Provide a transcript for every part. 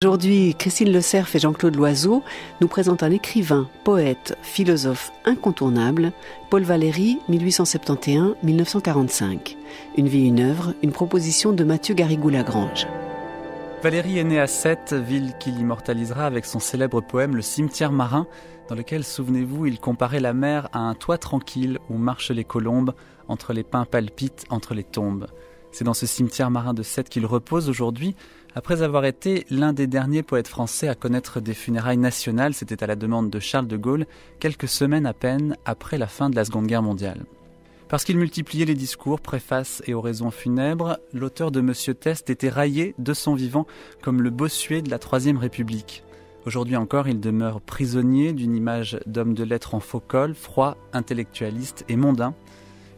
Aujourd'hui, Christine Le Cerf et Jean-Claude Loiseau nous présentent un écrivain, poète, philosophe incontournable, Paul Valéry, 1871-1945. Une vie, une œuvre, une proposition de Mathieu Garrigou-Lagrange. Valéry est né à Sète, ville qu'il immortalisera avec son célèbre poème « Le cimetière marin », dans lequel, souvenez-vous, il comparait la mer à un toit tranquille où marchent les colombes, entre les pins palpitent, entre les tombes. C'est dans ce cimetière marin de Sète qu'il repose aujourd'hui, après avoir été l'un des derniers poètes français à connaître des funérailles nationales. C'était à la demande de Charles de Gaulle, quelques semaines à peine après la fin de la Seconde Guerre mondiale. Parce qu'il multipliait les discours, préfaces et oraisons funèbres, l'auteur de Monsieur Test était raillé de son vivant comme le bossuet de la Troisième République. Aujourd'hui encore, il demeure prisonnier d'une image d'homme de lettres en faux col, froid, intellectualiste et mondain.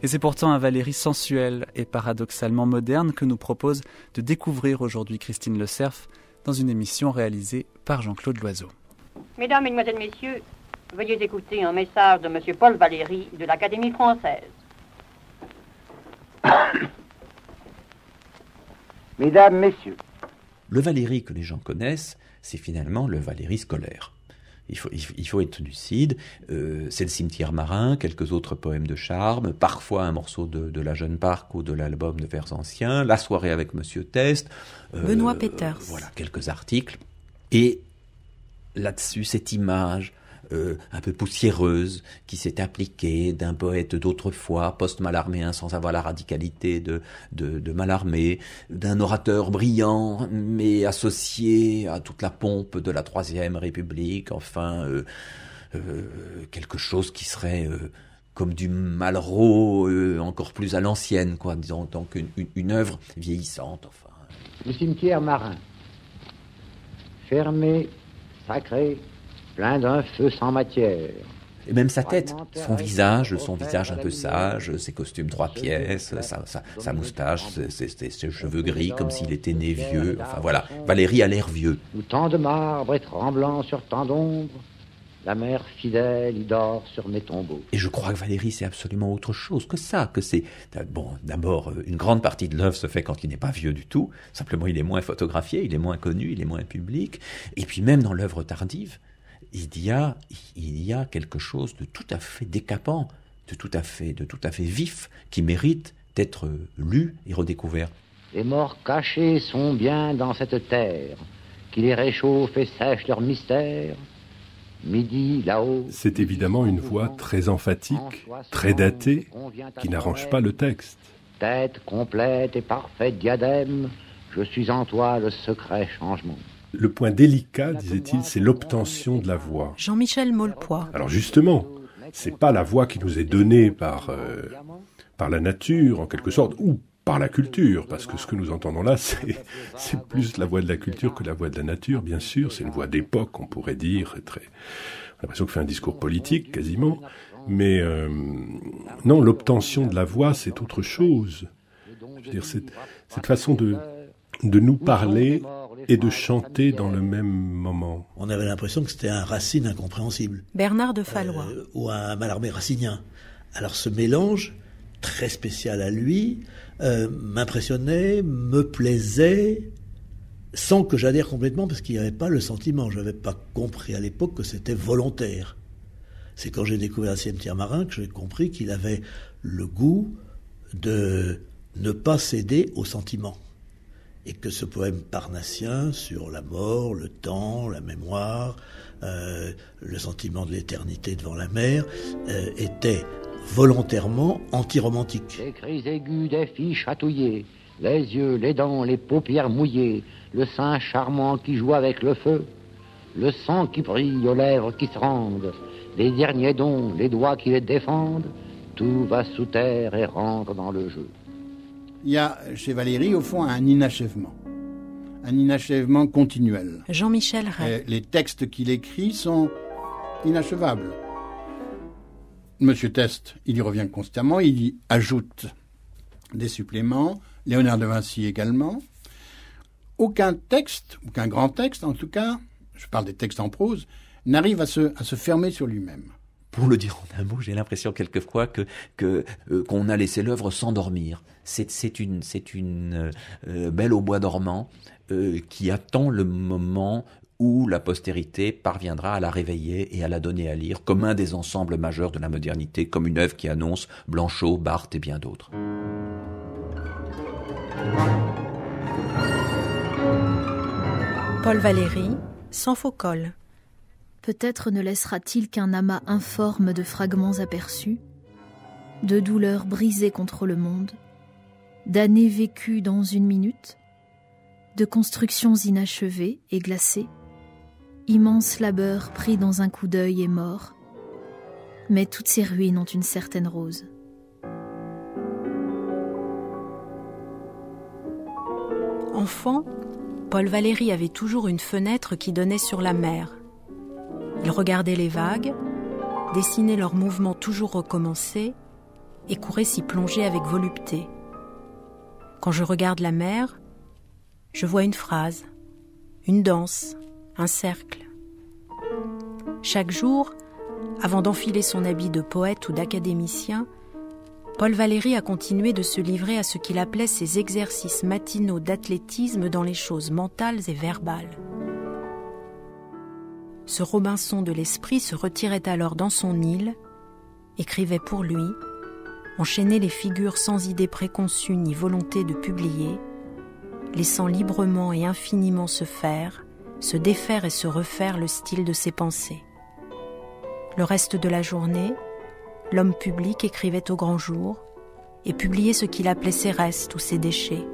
Et c'est pourtant un Valéry sensuel et paradoxalement moderne que nous propose de découvrir aujourd'hui Christine Le Cerf dans une émission réalisée par Jean-Claude Loiseau. Mesdames, Mesdemoiselles, Messieurs, veuillez écouter un message de M. Paul Valéry de l'Académie française. Mesdames, Messieurs. Le Valéry que les gens connaissent, c'est finalement le Valéry scolaire. Il faut être lucide, c'est le cimetière marin, quelques autres poèmes de charme, parfois un morceau de la Jeune Parc ou de l'album de vers anciens, la soirée avec Monsieur Test, Benoît Peters. Voilà, quelques articles. Et là-dessus, cette image un peu poussiéreuse qui s'est appliquée d'un poète d'autrefois, post-Mallarméen sans avoir la radicalité de Mallarmé, d'un orateur brillant mais associé à toute la pompe de la Troisième République, enfin quelque chose qui serait comme du Malraux encore plus à l'ancienne, quoi, disons, donc une œuvre vieillissante. Enfin. Le cimetière marin, fermé, sacré, plein d'un feu sans matière. Et même sa tête, son visage un peu sage, ses costumes 3 pièces, sa moustache, ses cheveux gris comme s'il était né vieux. Enfin voilà, Valéry a l'air vieux. Où tant de marbre est tremblant sur tant d'ombre, la mer fidèle y dort sur mes tombeaux. Et je crois que Valéry, c'est absolument autre chose que ça, que c'est... Bon, d'abord, une grande partie de l'œuvre se fait quand il n'est pas vieux du tout. Simplement, il est moins photographié, il est moins connu, il est moins public. Et puis même dans l'œuvre tardive, il y a quelque chose de tout à fait décapant, de tout à fait vif, qui mérite d'être lu et redécouvert. Les morts cachés sont bien dans cette terre, qui les réchauffe et sèche leur mystère. Midi, là-haut... C'est évidemment une voix très emphatique, très datée, qui n'arrange pas le texte. Tête complète et parfaite diadème, je suis en toi le secret changement. Le point délicat, disait-il, c'est l'obtention de la voix. Jean-Michel Maulepoix. Alors justement, c'est pas la voix qui nous est donnée par la nature, en quelque sorte, ou par la culture, parce que ce que nous entendons là, c'est plus la voix de la culture que la voix de la nature, bien sûr. C'est une voix d'époque, on pourrait dire. On a l'impression qu'il fait un discours politique, quasiment. Mais non, l'obtention de la voix, c'est autre chose. Je veux dire, cette façon de nous parler et de chanter dans le même moment. On avait l'impression que c'était un Racine incompréhensible. Bernard de Fallois. Ou un Mallarmé racinien. Alors ce mélange, très spécial à lui, m'impressionnait, me plaisait, sans que j'adhère complètement, parce qu'il n'y avait pas le sentiment. Je n'avais pas compris à l'époque que c'était volontaire. C'est quand j'ai découvert le cimetière marin que j'ai compris qu'il avait le goût de ne pas céder au sentiment. Et que ce poème parnassien sur la mort, le temps, la mémoire, le sentiment de l'éternité devant la mer, était volontairement anti-romantique. Les cris aigus des filles chatouillées, les yeux, les dents, les paupières mouillées, le sein charmant qui joue avec le feu, le sang qui brille aux lèvres qui se rendent, les derniers dons, les doigts qui les défendent, tout va sous terre et rentre dans le jeu. Il y a chez Valéry, au fond, un inachèvement continuel. Jean-Michel Ray. Les textes qu'il écrit sont inachevables. Monsieur Test, il y revient constamment, il y ajoute des suppléments, Léonard de Vinci également. Aucun texte, aucun grand texte en tout cas, je parle des textes en prose, n'arrive à se fermer sur lui-même. pour le dire en un mot, j'ai l'impression quelquefois qu'on a laissé l'œuvre s'endormir. C'est une belle au bois dormant qui attend le moment où la postérité parviendra à la réveiller et à la donner à lire comme un des ensembles majeurs de la modernité, comme une œuvre qui annonce Blanchot, Barthes et bien d'autres. Paul Valéry, sans faux col. Peut-être ne laissera-t-il qu'un amas informe de fragments aperçus, de douleurs brisées contre le monde, d'années vécues dans une minute, de constructions inachevées et glacées, immense labeur pris dans un coup d'œil et mort. Mais toutes ces ruines ont une certaine rose. Enfant, Paul Valéry avait toujours une fenêtre qui donnait sur la mer. Il regardait les vagues, dessinait leurs mouvements toujours recommencés et courait s'y plonger avec volupté. Quand je regarde la mer, je vois une phrase, une danse, un cercle. Chaque jour, avant d'enfiler son habit de poète ou d'académicien, Paul Valéry a continué de se livrer à ce qu'il appelait ses exercices matinaux d'athlétisme dans les choses mentales et verbales. Ce Robinson de l'esprit se retirait alors dans son île, écrivait pour lui, enchaînait les figures sans idée préconçue ni volonté de publier, laissant librement et infiniment se faire, se défaire et se refaire le style de ses pensées. Le reste de la journée, l'homme public écrivait au grand jour et publiait ce qu'il appelait ses restes ou ses déchets.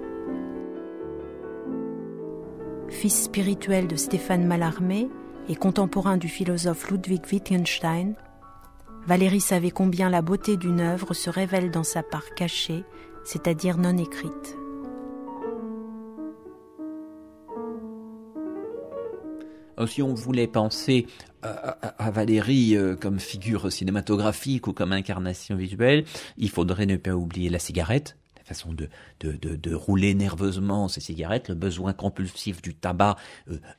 Fils spirituel de Stéphane Mallarmé et contemporain du philosophe Ludwig Wittgenstein, Valéry savait combien la beauté d'une œuvre se révèle dans sa part cachée, c'est-à-dire non écrite. Si on voulait penser à Valéry comme figure cinématographique ou comme incarnation visuelle, il faudrait ne pas oublier la cigarette, la façon de rouler nerveusement ces cigarettes, le besoin compulsif du tabac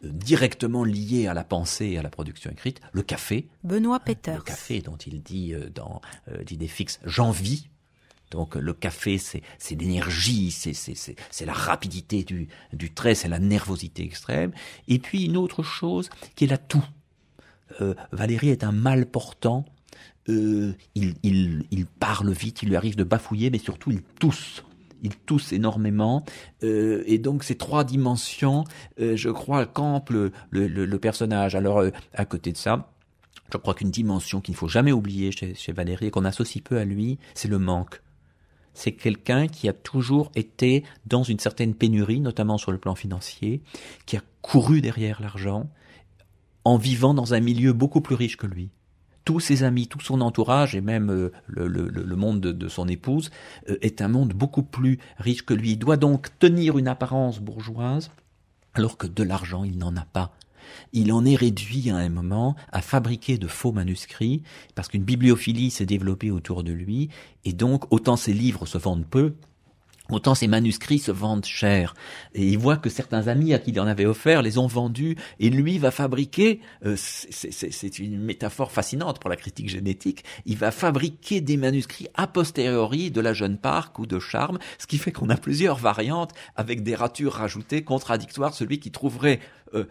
directement lié à la pensée et à la production écrite, le café. Benoît Peters. Le café dont il dit dans l'idée fixe « j'en vis ». Donc le café, c'est l'énergie, c'est la rapidité du trait, c'est la nervosité extrême. Et puis une autre chose qui est la toux. Valéry est un mal portant. Il parle vite, il lui arrive de bafouiller, mais surtout il tousse. Il tousse énormément. Et donc ces trois dimensions, je crois, campent le personnage. Alors à côté de ça, je crois qu'une dimension qu'il ne faut jamais oublier chez Valéry et qu'on associe peu à lui, c'est le manque. C'est quelqu'un qui a toujours été dans une certaine pénurie, notamment sur le plan financier, qui a couru derrière l'argent, en vivant dans un milieu beaucoup plus riche que lui. Tous ses amis, tout son entourage, et même le monde de son épouse, est un monde beaucoup plus riche que lui. Il doit donc tenir une apparence bourgeoise, alors que de l'argent, il n'en a pas. Il en est réduit à un moment à fabriquer de faux manuscrits, parce qu'une bibliophilie s'est développée autour de lui, et donc autant ses livres se vendent peu, autant ses manuscrits se vendent cher. Et il voit que certains amis à qui il en avait offert les ont vendus, et lui va fabriquer, c'est une métaphore fascinante pour la critique génétique, il va fabriquer des manuscrits a posteriori de la Jeune Parc ou de Charme, ce qui fait qu'on a plusieurs variantes avec des ratures rajoutées contradictoires. Celui qui trouverait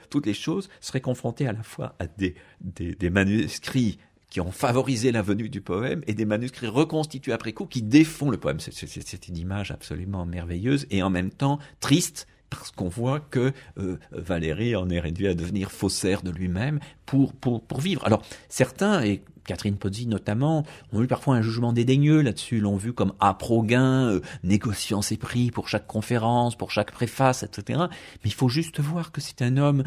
toutes les choses serait confronté à la fois à des manuscrits qui ont favorisé la venue du poème et des manuscrits reconstitués après coup qui défont le poème. C'est une image absolument merveilleuse et en même temps triste, parce qu'on voit que Valéry en est réduit à devenir faussaire de lui-même pour vivre. Alors certains, et Catherine Pozzi notamment, ont eu parfois un jugement dédaigneux là-dessus, l'ont vu comme âpre au gain, négociant ses prix pour chaque conférence, pour chaque préface, etc. Mais il faut juste voir que c'est un homme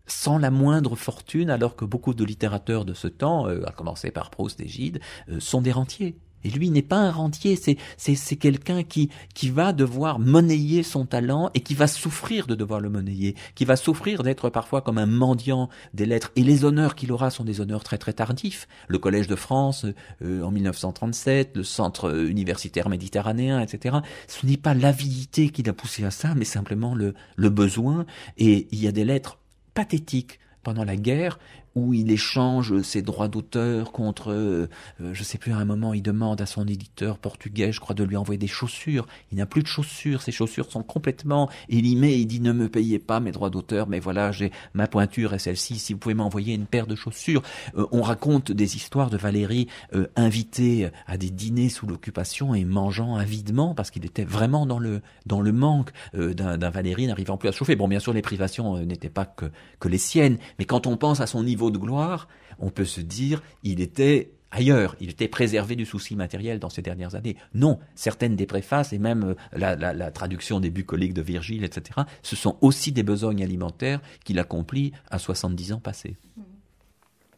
sans la moindre fortune, alors que beaucoup de littérateurs de ce temps, à commencer par Proust et Gide, sont des rentiers. Et lui n'est pas un rentier, c'est quelqu'un qui va devoir monnayer son talent et qui va souffrir de devoir le monnayer, qui va souffrir d'être parfois comme un mendiant des lettres. Et les honneurs qu'il aura sont des honneurs très très tardifs. Le Collège de France en 1937, le Centre universitaire méditerranéen, etc. Ce n'est pas l'avidité qui l'a poussé à ça, mais simplement le besoin. Et il y a des lettres pathétiques pendant la guerre où il échange ses droits d'auteur contre, je sais plus, à un moment, il demande à son éditeur portugais, je crois, de lui envoyer des chaussures. Il n'a plus de chaussures, ses chaussures sont complètement élimées. Il dit, ne me payez pas mes droits d'auteur, mais voilà, j'ai ma pointure et celle-ci, si vous pouvez m'envoyer une paire de chaussures. On raconte des histoires de Valéry invité à des dîners sous l'occupation et mangeant avidement, parce qu'il était vraiment dans le manque d'un Valéry n'arrivant plus à se chauffer. Bon, bien sûr, les privations n'étaient pas que les siennes, mais quand on pense à son niveau de gloire, on peut se dire il était ailleurs, il était préservé du souci matériel dans ces dernières années. Non, certaines des préfaces et même la traduction des bucoliques de Virgile, etc., ce sont aussi des besognes alimentaires qu'il accomplit à 70 ans passés.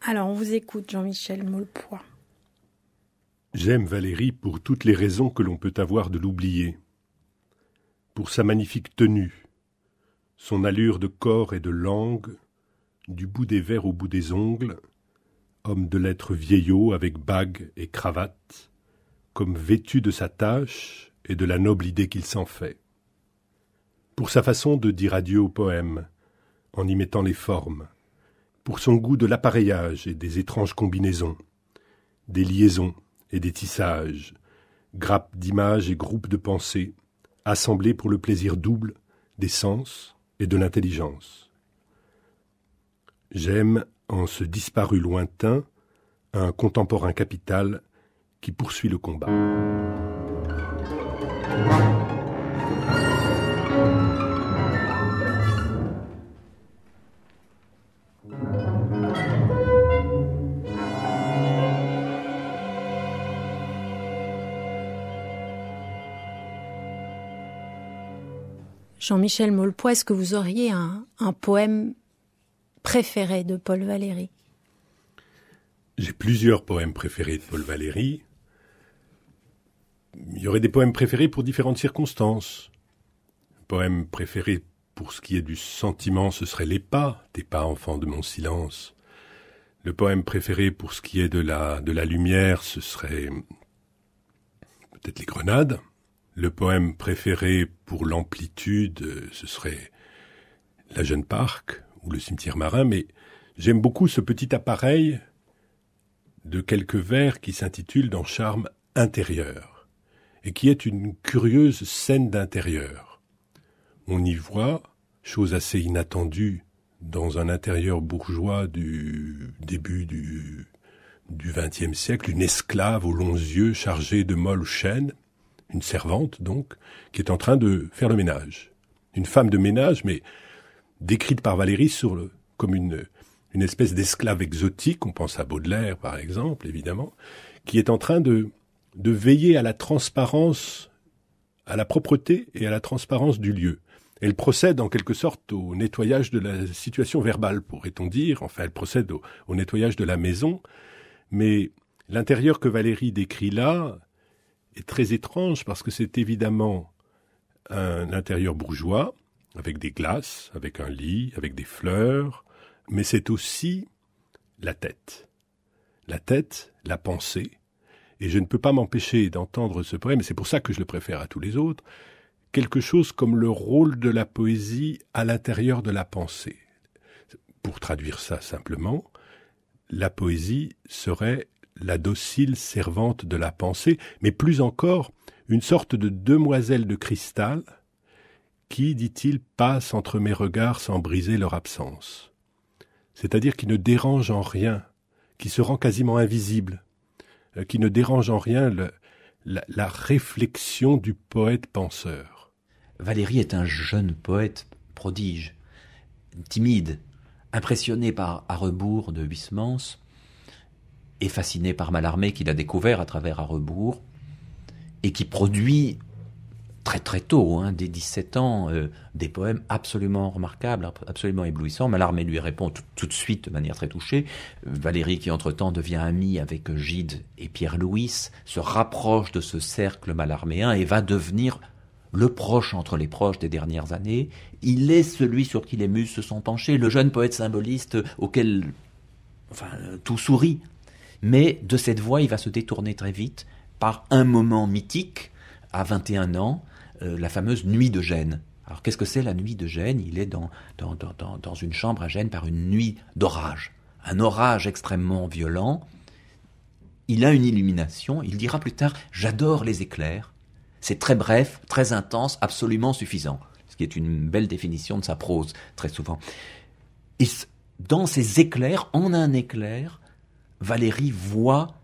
Alors, on vous écoute, Jean-Michel Maulepoix. J'aime Valéry pour toutes les raisons que l'on peut avoir de l'oublier. Pour sa magnifique tenue, son allure de corps et de langue, du bout des vers au bout des ongles, homme de lettres vieillot avec bague et cravate, comme vêtu de sa tâche et de la noble idée qu'il s'en fait. Pour sa façon de dire adieu au poème, en y mettant les formes, pour son goût de l'appareillage et des étranges combinaisons, des liaisons et des tissages, grappes d'images et groupes de pensées, assemblés pour le plaisir double des sens et de l'intelligence. J'aime, en ce disparu lointain, un contemporain capital qui poursuit le combat. Jean-Michel Maulepoix, est-ce que vous auriez un poème préféré de Paul Valéry? J'ai plusieurs poèmes préférés de Paul Valéry. Il y aurait des poèmes préférés pour différentes circonstances. Un poème préféré pour ce qui est du sentiment, ce serait Les Pas, tes pas enfants de mon silence. Le poème préféré pour ce qui est de la lumière, ce serait peut-être Les Grenades. Le poème préféré pour l'amplitude, ce serait La Jeune Parc ou Le Cimetière Marin, mais j'aime beaucoup ce petit appareil de quelques vers qui s'intitule dans Charme intérieur, et qui est une curieuse scène d'intérieur. On y voit, chose assez inattendue dans un intérieur bourgeois du début du XXe siècle, une esclave aux longs yeux chargée de molles chaînes, une servante donc, qui est en train de faire le ménage. Une femme de ménage, mais décrite par Valéry comme une espèce d'esclave exotique, on pense à Baudelaire par exemple, évidemment, qui est en train de veiller à la transparence, à la propreté et à la transparence du lieu. Elle procède en quelque sorte au nettoyage de la situation verbale, pourrait-on dire, enfin elle procède au nettoyage de la maison, mais l'intérieur que Valéry décrit là est très étrange parce que c'est évidemment un intérieur bourgeois, avec des glaces, avec un lit, avec des fleurs, mais c'est aussi la tête, la pensée, et je ne peux pas m'empêcher d'entendre ce poème, et c'est pour ça que je le préfère à tous les autres, quelque chose comme le rôle de la poésie à l'intérieur de la pensée. Pour traduire ça simplement, la poésie serait la docile servante de la pensée, mais plus encore, une sorte de demoiselle de cristal qui, dit-il, passe entre mes regards sans briser leur absence. C'est-à-dire qui ne dérange en rien, qui se rend quasiment invisible, qui ne dérange en rien la réflexion du poète-penseur. Valéry est un jeune poète prodige, timide, impressionné par À rebours de Huysmans et fasciné par Mallarmé qu'il a découvert à travers À rebours et qui produit très très tôt, dès 17 ans, des poèmes absolument remarquables, absolument éblouissants. Mallarmé lui répond tout de suite de manière très touchée. Valéry, qui entre-temps devient ami avec Gide et Pierre-Louis, se rapproche de ce cercle mallarméen et va devenir le proche entre les proches des dernières années. Il est celui sur qui les muses se sont penchées, le jeune poète symboliste auquel tout sourit. Mais de cette voie, il va se détourner très vite par un moment mythique, à 21 ans, la fameuse nuit de Gênes. Alors qu'est-ce que c'est la nuit de Gênes ? Il est dans une chambre à Gênes par une nuit d'orage. un orage extrêmement violent, il a une illumination, il dira plus tard « j'adore les éclairs ». C'est très bref, très intense, absolument suffisant. Ce qui est une belle définition de sa prose, très souvent. Et dans ces éclairs, en un éclair, Valéry voit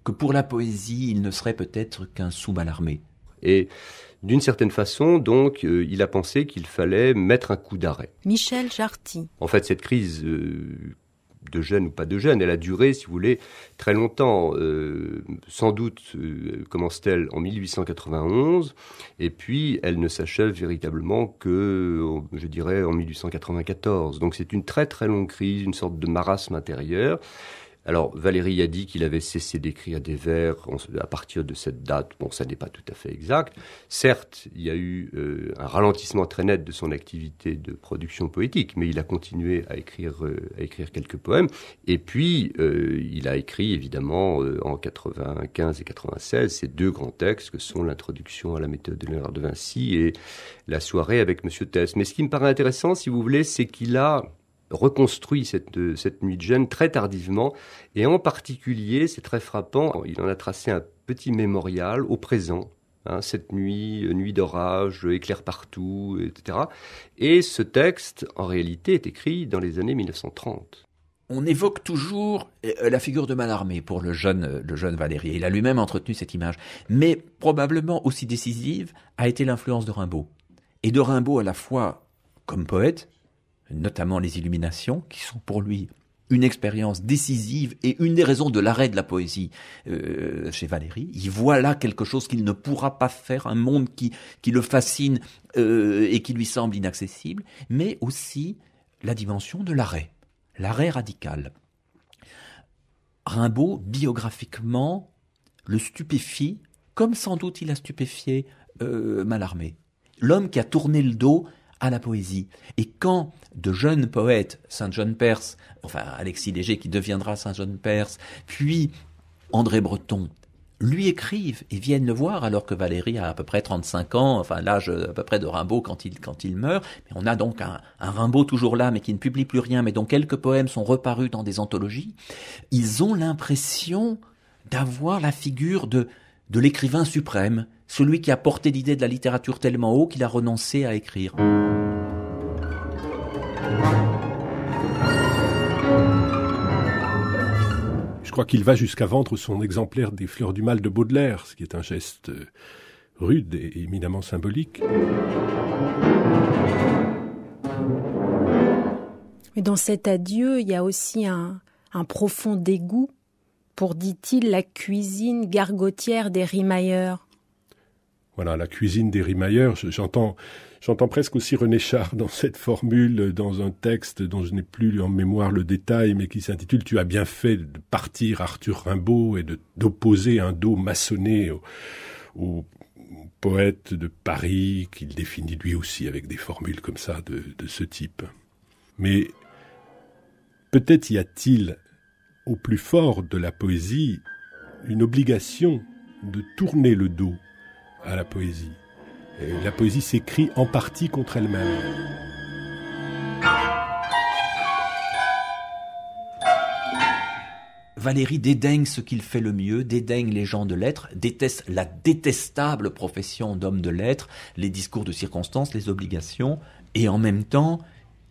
que pour la poésie, il ne serait peut-être qu'un sous-Mallarmé. Et d'une certaine façon, donc, il a pensé qu'il fallait mettre un coup d'arrêt. Michel Jarty. En fait, cette crise de Gênes ou pas de Gênes, elle a duré, si vous voulez, très longtemps. Sans doute commence-t-elle en 1891, et puis elle ne s'achève véritablement que, je dirais, en 1894. Donc c'est une très très longue crise, une sorte de marasme intérieur. Alors, Valéry a dit qu'il avait cessé d'écrire des vers à partir de cette date. Bon, ça n'est pas tout à fait exact. Certes, il y a eu un ralentissement très net de son activité de production poétique, mais il a continué à écrire quelques poèmes. Et puis, il a écrit, évidemment, en 95 et 96, ces deux grands textes que sont l'introduction à la méthode de Léonard de Vinci et la soirée avec Monsieur Tess. Mais ce qui me paraît intéressant, si vous voulez, c'est qu'il a reconstruit cette nuit de Gênes très tardivement, et en particulier, c'est très frappant, il en a tracé un petit mémorial au présent, cette nuit d'orage, éclair partout, etc. Et ce texte, en réalité, est écrit dans les années 1930. On évoque toujours la figure de Mallarmé pour le jeune Valéry. Il a lui-même entretenu cette image. Mais probablement aussi décisive a été l'influence de Rimbaud. Et de Rimbaud à la fois comme poète, notamment les Illuminations, qui sont pour lui une expérience décisive et une des raisons de l'arrêt de la poésie chez Valéry. Il voit là quelque chose qu'il ne pourra pas faire, un monde qui le fascine et qui lui semble inaccessible, mais aussi la dimension de l'arrêt radical. Rimbaud, biographiquement, le stupéfie, comme sans doute il a stupéfié Mallarmé. L'homme qui a tourné le dos à la poésie. Et quand de jeunes poètes, Saint-John Perse, enfin Alexis Léger qui deviendra Saint-John Perse, puis André Breton, lui écrivent et viennent le voir alors que Valéry a à peu près 35 ans, enfin l'âge à peu près de Rimbaud quand il meurt. Mais on a donc un Rimbaud toujours là mais qui ne publie plus rien, mais dont quelques poèmes sont reparus dans des anthologies. Ils ont l'impression d'avoir la figure de l'écrivain suprême, celui qui a porté l'idée de la littérature tellement haut qu'il a renoncé à écrire. Je crois qu'il va jusqu'à vendre son exemplaire des Fleurs du Mal de Baudelaire, ce qui est un geste rude et éminemment symbolique. Mais dans cet adieu, il y a aussi un profond dégoût pour, dit-il, la cuisine gargotière des rimailleurs. Voilà, la cuisine des rimailleurs, j'entends presque aussi René Char dans cette formule, dans un texte dont je n'ai plus en mémoire le détail, mais qui s'intitule « Tu as bien fait de partir Arthur Rimbaud et d'opposer un dos maçonné au poète de Paris qu'il définit lui aussi avec des formules comme ça de ce type. » Mais peut-être y a-t-il au plus fort de la poésie une obligation de tourner le dos à la poésie. Et la poésie s'écrit en partie contre elle-même. Valéry dédaigne ce qu'il fait le mieux, dédaigne les gens de lettres, déteste la détestable profession d'homme de lettres, les discours de circonstance, les obligations, et en même temps,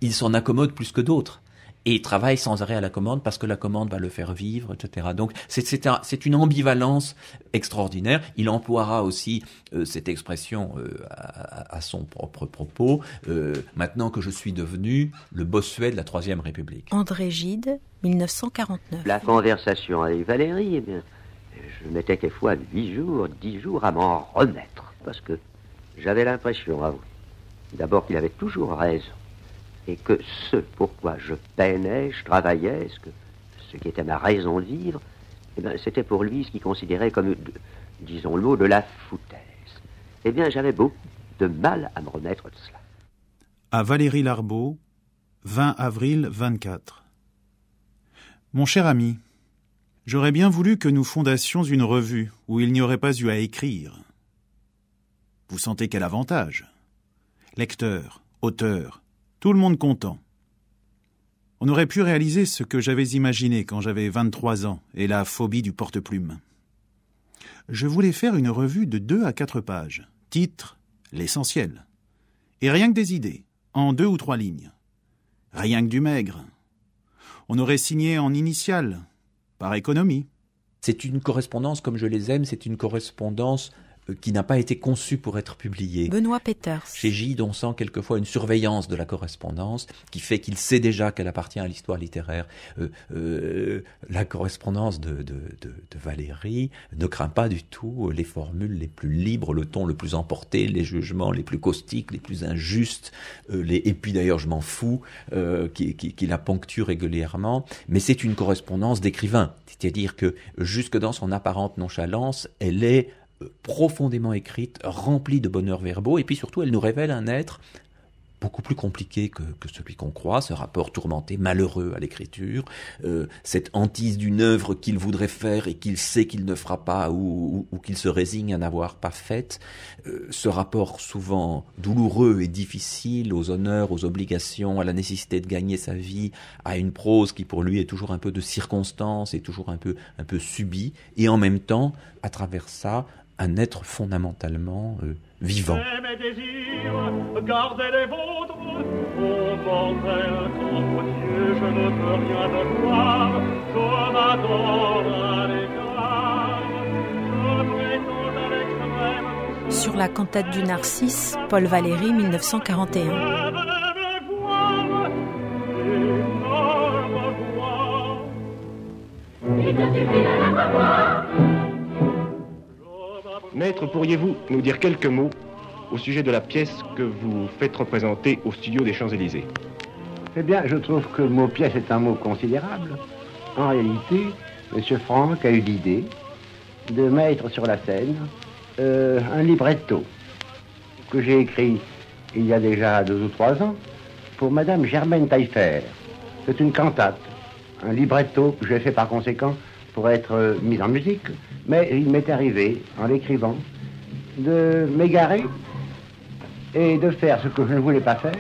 il s'en accommode plus que d'autres. Et il travaille sans arrêt à la commande parce que la commande va le faire vivre, etc. Donc c'est une ambivalence extraordinaire. Il emploiera aussi cette expression à son propre propos. Maintenant que je suis devenu le Bossuet de la Troisième République. André Gide, 1949. La conversation avec Valéry, eh bien, je mettais quelquefois 10 jours à m'en remettre. Parce que j'avais l'impression, d'abord qu'il avait toujours raison. Et que ce pourquoi je peinais, je travaillais, ce qui était ma raison de vivre, eh bien, c'était pour lui ce qu'il considérait comme, disons le mot, de la foutaise. Eh bien, j'avais beaucoup de mal à me remettre de cela. À Valéry Larbaud, 20 avril 24. Mon cher ami, j'aurais bien voulu que nous fondassions une revue où il n'y aurait pas eu à écrire. Vous sentez quel avantage? Lecteurs, auteurs, tout le monde content. On aurait pu réaliser ce que j'avais imaginé quand j'avais 23 ans et la phobie du porte-plume. Je voulais faire une revue de 2 à 4 pages. Titre, l'essentiel. Et rien que des idées, en 2 ou 3 lignes. Rien que du maigre. On aurait signé en initiales, par économie. C'est une correspondance comme je les aime, c'est une correspondance qui n'a pas été conçue pour être publiée. Benoît Peters. Chez Gide, on sent quelquefois une surveillance de la correspondance qui fait qu'il sait déjà qu'elle appartient à l'histoire littéraire. La correspondance de Valérie ne craint pas du tout les formules les plus libres, le ton le plus emporté, les jugements les plus caustiques, les plus injustes, et puis d'ailleurs je m'en fous, qui la ponctue régulièrement. Mais c'est une correspondance d'écrivain, c'est-à-dire que jusque dans son apparente nonchalance, elle est profondément écrite, remplie de bonheurs verbaux, et puis surtout elle nous révèle un être beaucoup plus compliqué que celui qu'on croit, ce rapport tourmenté, malheureux à l'écriture, cette hantise d'une œuvre qu'il voudrait faire et qu'il sait qu'il ne fera pas ou qu'il se résigne à n'avoir pas faite, ce rapport souvent douloureux et difficile aux honneurs, aux obligations, à la nécessité de gagner sa vie, à une prose qui pour lui est toujours un peu de circonstance et toujours un peu subie, et en même temps, à travers ça, un être fondamentalement vivant. Mes désirs, gardez les vôtres, comportez contre Dieu, je ne peux rien devoir, je m'adore à l'égard, je prétends à l'extrême. Sur la cantate du Narcisse, Paul Valéry, 1941. Maître, pourriez-vous nous dire quelques mots au sujet de la pièce que vous faites représenter au studio des Champs-Élysées? Eh bien, je trouve que le mot pièce est un mot considérable. En réalité, M. Franck a eu l'idée de mettre sur la scène un libretto que j'ai écrit il y a déjà 2 ou 3 ans pour Madame Germaine Taillefer. C'est une cantate, un libretto que j'ai fait par conséquent pour être mis en musique, mais il m'est arrivé, en l'écrivant, de m'égarer et de faire ce que je ne voulais pas faire.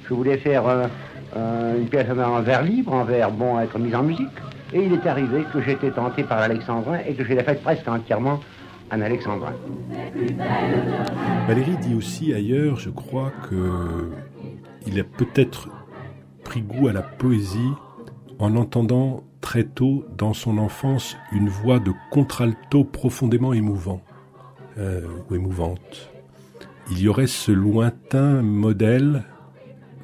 Je voulais faire une pièce en vers libre, en vers bon à être mise en musique, et il est arrivé que j'étais tenté par l'alexandrin et que je l'ai faite presque entièrement en alexandrin. Valéry dit aussi ailleurs, je crois, qu'il a peut-être pris goût à la poésie en entendant très tôt dans son enfance une voix de contralto profondément émouvant, ou émouvante. Il y aurait ce lointain modèle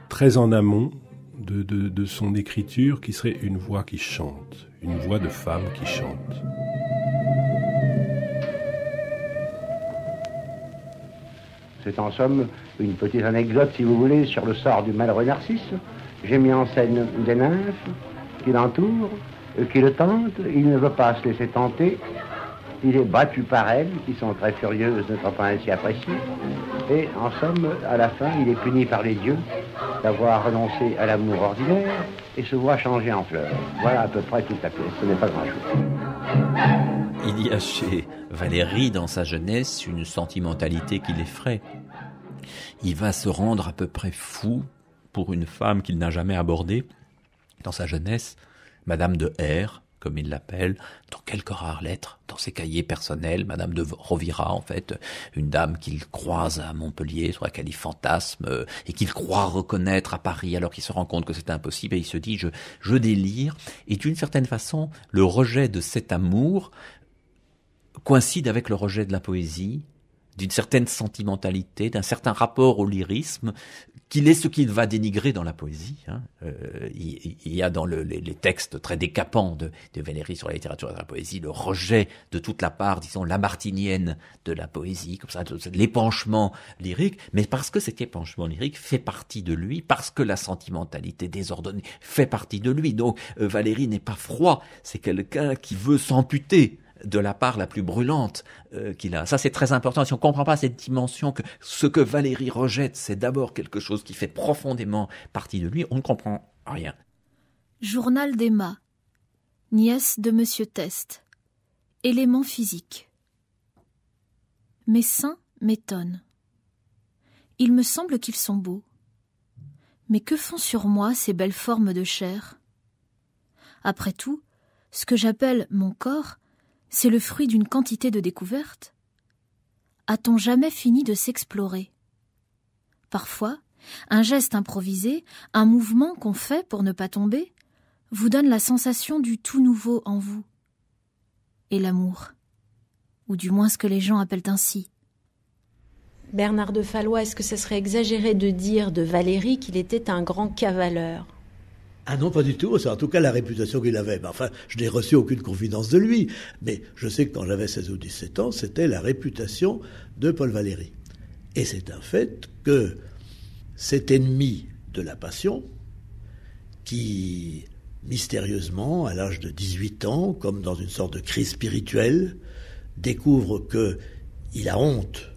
très en amont de son écriture qui serait une voix qui chante, une voix de femme qui chante. C'est en somme une petite anecdote, si vous voulez, sur le sort du malheureux Narcisse. J'ai mis en scène des nymphes qui l'entourent, qui le tentent. Il ne veut pas se laisser tenter. Il est battu par elles, qui sont très furieuses, n'étant pas ainsi appréciées. Et en somme, à la fin, il est puni par les dieux d'avoir renoncé à l'amour ordinaire et se voit changer en fleurs. Voilà à peu près toute la pièce, ce n'est pas grand-chose. Il y a chez Valéry, dans sa jeunesse, une sentimentalité qui l'effraie. Il va se rendre à peu près fou pour une femme qu'il n'a jamais abordée. Dans sa jeunesse, Madame de R, comme il l'appelle, dans quelques rares lettres, dans ses cahiers personnels, Madame de Rovira, en fait, une dame qu'il croise à Montpellier, sur laquelle il fantasme, et qu'il croit reconnaître à Paris, alors qu'il se rend compte que c'est impossible, et il se dit, je délire. Et d'une certaine façon, le rejet de cet amour coïncide avec le rejet de la poésie, d'une certaine sentimentalité, d'un certain rapport au lyrisme, qu'il est ce qu'il va dénigrer dans la poésie. Il y a dans les textes très décapants de Valéry sur la littérature et la poésie le rejet de toute la part, disons, lamartinienne de la poésie, comme ça, l'épanchement lyrique, mais parce que cet épanchement lyrique fait partie de lui, parce que la sentimentalité désordonnée fait partie de lui. Donc Valéry n'est pas froid, c'est quelqu'un qui veut s'amputer de la part la plus brûlante qu'il a. Ça, c'est très important. Si on ne comprend pas cette dimension, que ce que Valéry rejette, c'est d'abord quelque chose qui fait profondément partie de lui, on ne comprend rien. Journal d'Emma, nièce de Monsieur Test. Éléments physiques. Mes seins m'étonnent. Il me semble qu'ils sont beaux. Mais que font sur moi ces belles formes de chair ? Après tout, ce que j'appelle mon corps, c'est le fruit d'une quantité de découvertes. A-t-on jamais fini de s'explorer ? Parfois, un geste improvisé, un mouvement qu'on fait pour ne pas tomber, vous donne la sensation du tout nouveau en vous. Et l'amour, ou du moins ce que les gens appellent ainsi. Bernard de Fallois, est-ce que ce serait exagéré de dire de Valéry qu'il était un grand cavaleur ? Ah non, pas du tout. C'est en tout cas la réputation qu'il avait. Enfin, je n'ai reçu aucune confidence de lui. Mais je sais que quand j'avais 16 ou 17 ans, c'était la réputation de Paul Valéry. Et c'est un fait que cet ennemi de la passion, qui, mystérieusement, à l'âge de 18 ans, comme dans une sorte de crise spirituelle, découvre qu'il a honte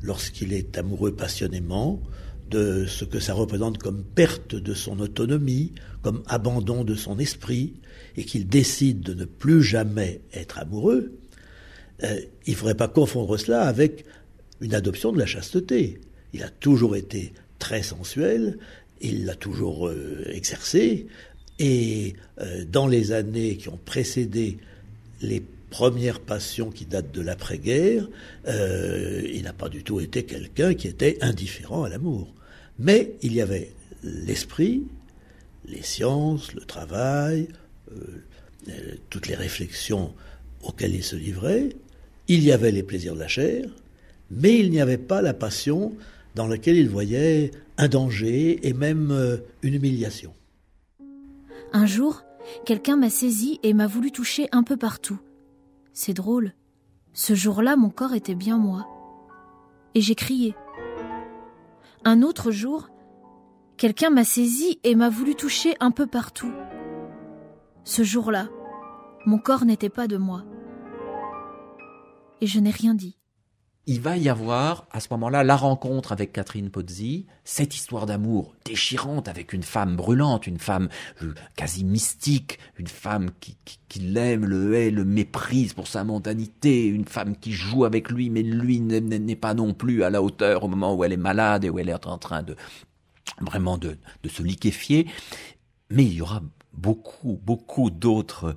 lorsqu'il est amoureux passionnément, de ce que ça représente comme perte de son autonomie, comme abandon de son esprit, et qu'il décide de ne plus jamais être amoureux, il ne faudrait pas confondre cela avec une adoption de la chasteté. Il a toujours été très sensuel, il l'a toujours exercé, et dans les années qui ont précédé les première passion qui date de l'après-guerre, il n'a pas du tout été quelqu'un qui était indifférent à l'amour. Mais il y avait l'esprit, les sciences, le travail, toutes les réflexions auxquelles il se livrait. Il y avait les plaisirs de la chair, mais il n'y avait pas la passion dans laquelle il voyait un danger et même une humiliation. Un jour, quelqu'un m'a saisi et m'a voulu toucher un peu partout. C'est drôle. Ce jour-là, mon corps était bien moi. Et j'ai crié. Un autre jour, quelqu'un m'a saisi et m'a voulu toucher un peu partout. Ce jour-là, mon corps n'était pas de moi. Et je n'ai rien dit. Il va y avoir, à ce moment-là, la rencontre avec Catherine Pozzi, cette histoire d'amour déchirante avec une femme brûlante, une femme quasi mystique, une femme qui l'aime, le hait, le méprise pour sa mondanité, une femme qui joue avec lui, mais lui n'est pas non plus à la hauteur au moment où elle est malade et où elle est en train de se liquéfier. Mais il y aura beaucoup d'autres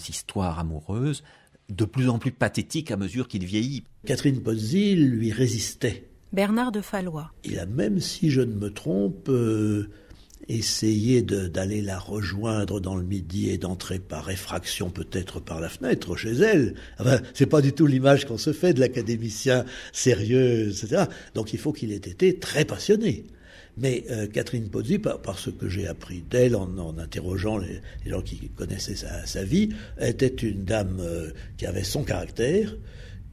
histoires amoureuses, de plus en plus pathétique à mesure qu'il vieillit. Catherine Pozzi lui résistait. Bernard de Fallois. Il a même, si je ne me trompe, essayé d'aller la rejoindre dans le Midi et d'entrer par effraction, peut-être par la fenêtre, chez elle. Enfin, c'est pas du tout l'image qu'on se fait de l'académicien sérieux, etc. Donc il faut qu'il ait été très passionné. Mais Catherine Pozzi, par ce que j'ai appris d'elle en interrogeant les gens qui connaissaient sa vie, était une dame qui avait son caractère,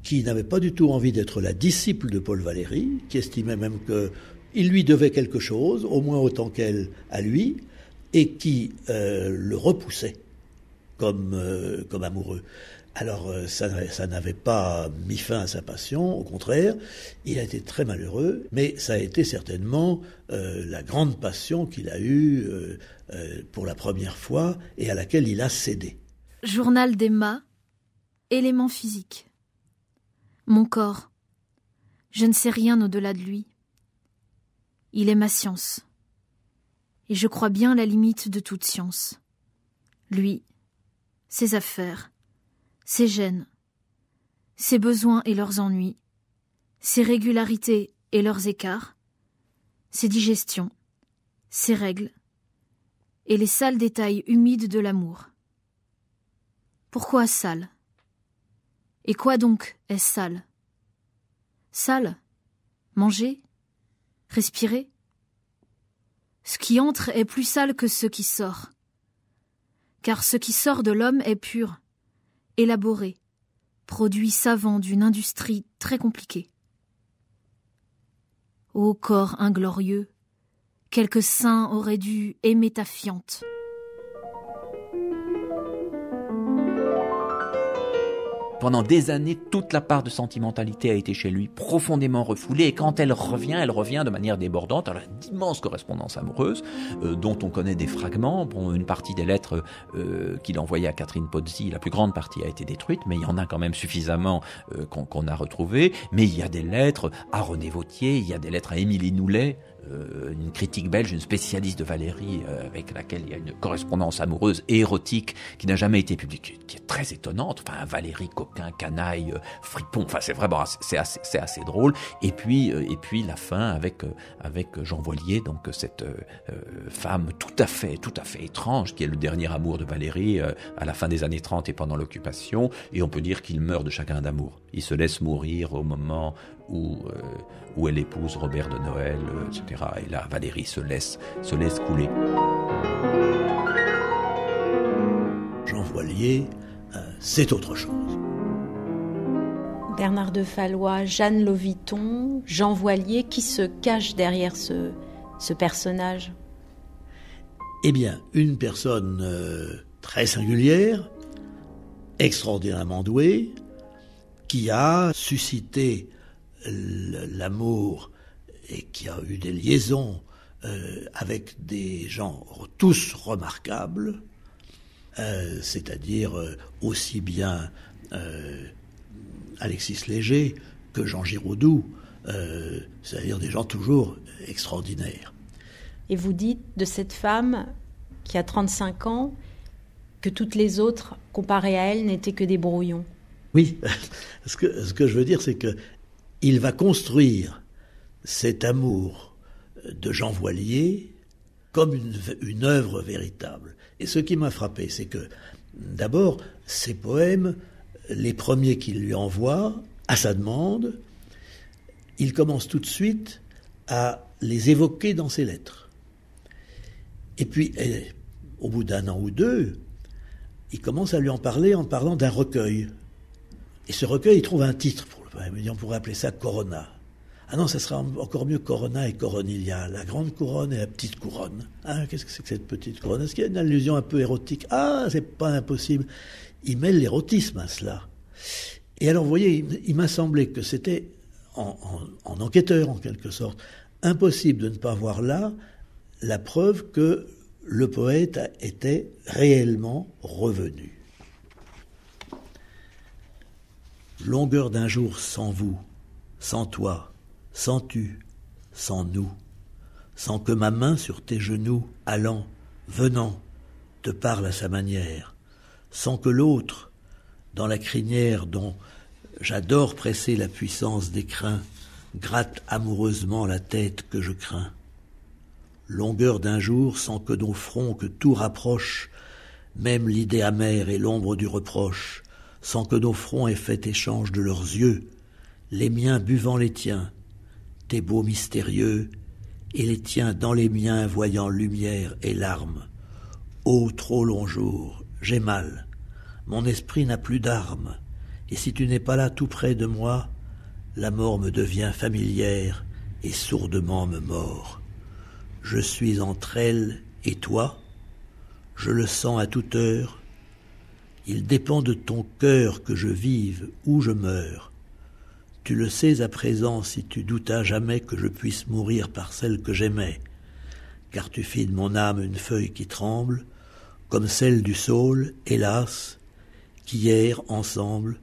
qui n'avait pas du tout envie d'être la disciple de Paul Valéry, qui estimait même qu'il lui devait quelque chose, au moins autant qu'elle à lui, et qui le repoussait comme amoureux. Alors ça n'avait pas mis fin à sa passion, au contraire, il a été très malheureux, mais ça a été certainement la grande passion qu'il a eue pour la première fois et à laquelle il a cédé. Journal d'Emma, élément physique. Mon corps, je ne sais rien au-delà de lui. Il est ma science, et je crois bien la limite de toute science. Lui, ses affaires, ses gènes, ses besoins et leurs ennuis, ses régularités et leurs écarts, ses digestions, ses règles, et les sales détails humides de l'amour. Pourquoi sale ? Et quoi donc est sale ? Sale ? Manger ? Respirer ? Ce qui entre est plus sale que ce qui sort, car ce qui sort de l'homme est pur, élaboré, produit savant d'une industrie très compliquée. Ô corps inglorieux, quelques saints auraient dû aimer ta fiente. Pendant des années, toute la part de sentimentalité a été chez lui profondément refoulée, et quand elle revient de manière débordante. Alors, d'immenses correspondances amoureuses, dont on connaît des fragments. Bon, une partie des lettres qu'il envoyait à Catherine Pozzi, la plus grande partie a été détruite, mais il y en a quand même suffisamment qu'on a retrouvées. Mais il y a des lettres à René Vauthier, il y a des lettres à Émilie Noulet, une critique belge, une spécialiste de Valérie, avec laquelle il y a une correspondance amoureuse et érotique qui n'a jamais été publiée, qui est très étonnante. Enfin, Valérie, coquin, canaille, fripon. Enfin, c'est vraiment, c'est assez drôle. Et puis la fin avec Jean Voilier, donc cette femme tout à fait étrange, qui est le dernier amour de Valérie à la fin des années 30 et pendant l'occupation. Et on peut dire qu'il meurt de chagrin d'amour. Il se laisse mourir au moment où elle épouse Robert de Noël, etc. Et là, Valérie se laisse couler. Jean Voilier, c'est autre chose. Bernard de Fallois, Jeanne Loviton, Jean Voilier, qui se cache derrière ce personnage? Eh bien, une personne très singulière, extraordinairement douée, qui a suscité l'amour et qui a eu des liaisons avec des gens tous remarquables, c'est-à-dire aussi bien Alexis Léger que Jean Giraudoux, c'est-à-dire des gens toujours extraordinaires. Et vous dites de cette femme qui a 35 ans que toutes les autres, comparées à elle, n'étaient que des brouillons. Oui, ce que je veux dire, c'est que il va construire cet amour de Jean Voilier comme une œuvre véritable. Et ce qui m'a frappé, c'est que, d'abord, ces poèmes, les premiers qu'il lui envoie, à sa demande, il commence tout de suite à les évoquer dans ses lettres. Et puis, au bout d'un an ou deux, il commence à lui en parler en parlant d'un recueil. Et ce recueil, il trouve un titre pour le poème. Il dit, on pourrait appeler ça Corona. Ah non, ça sera encore mieux Corona et Coronilia. La grande couronne et la petite couronne. Ah, qu'est-ce que c'est que cette petite couronne? Est-ce qu'il y a une allusion un peu érotique? Ah, c'est pas impossible. Il mêle l'érotisme à cela. Et alors, vous voyez, il m'a semblé que c'était, en enquêteur en quelque sorte, impossible de ne pas voir là la preuve que le poète était réellement revenu. Longueur d'un jour sans vous, sans toi, sans tu, sans nous, sans que ma main sur tes genoux, allant, venant, te parle à sa manière, sans que l'autre, dans la crinière dont j'adore presser la puissance des crins, gratte amoureusement la tête que je crains. Longueur d'un jour sans que nos fronts que tout rapproche, même l'idée amère et l'ombre du reproche, sans que nos fronts aient fait échange de leurs yeux, les miens buvant les tiens, tes beaux mystérieux, et les tiens dans les miens voyant lumière et larmes. Ô trop long jour, j'ai mal, mon esprit n'a plus d'armes, et si tu n'es pas là tout près de moi, la mort me devient familière et sourdement me mord. Je suis entre elle et toi, je le sens à toute heure. Il dépend de ton cœur que je vive ou je meure. Tu le sais à présent si tu doutas jamais que je puisse mourir par celle que j'aimais, car tu fis de mon âme une feuille qui tremble, comme celle du saule, hélas, qu'hier, ensemble,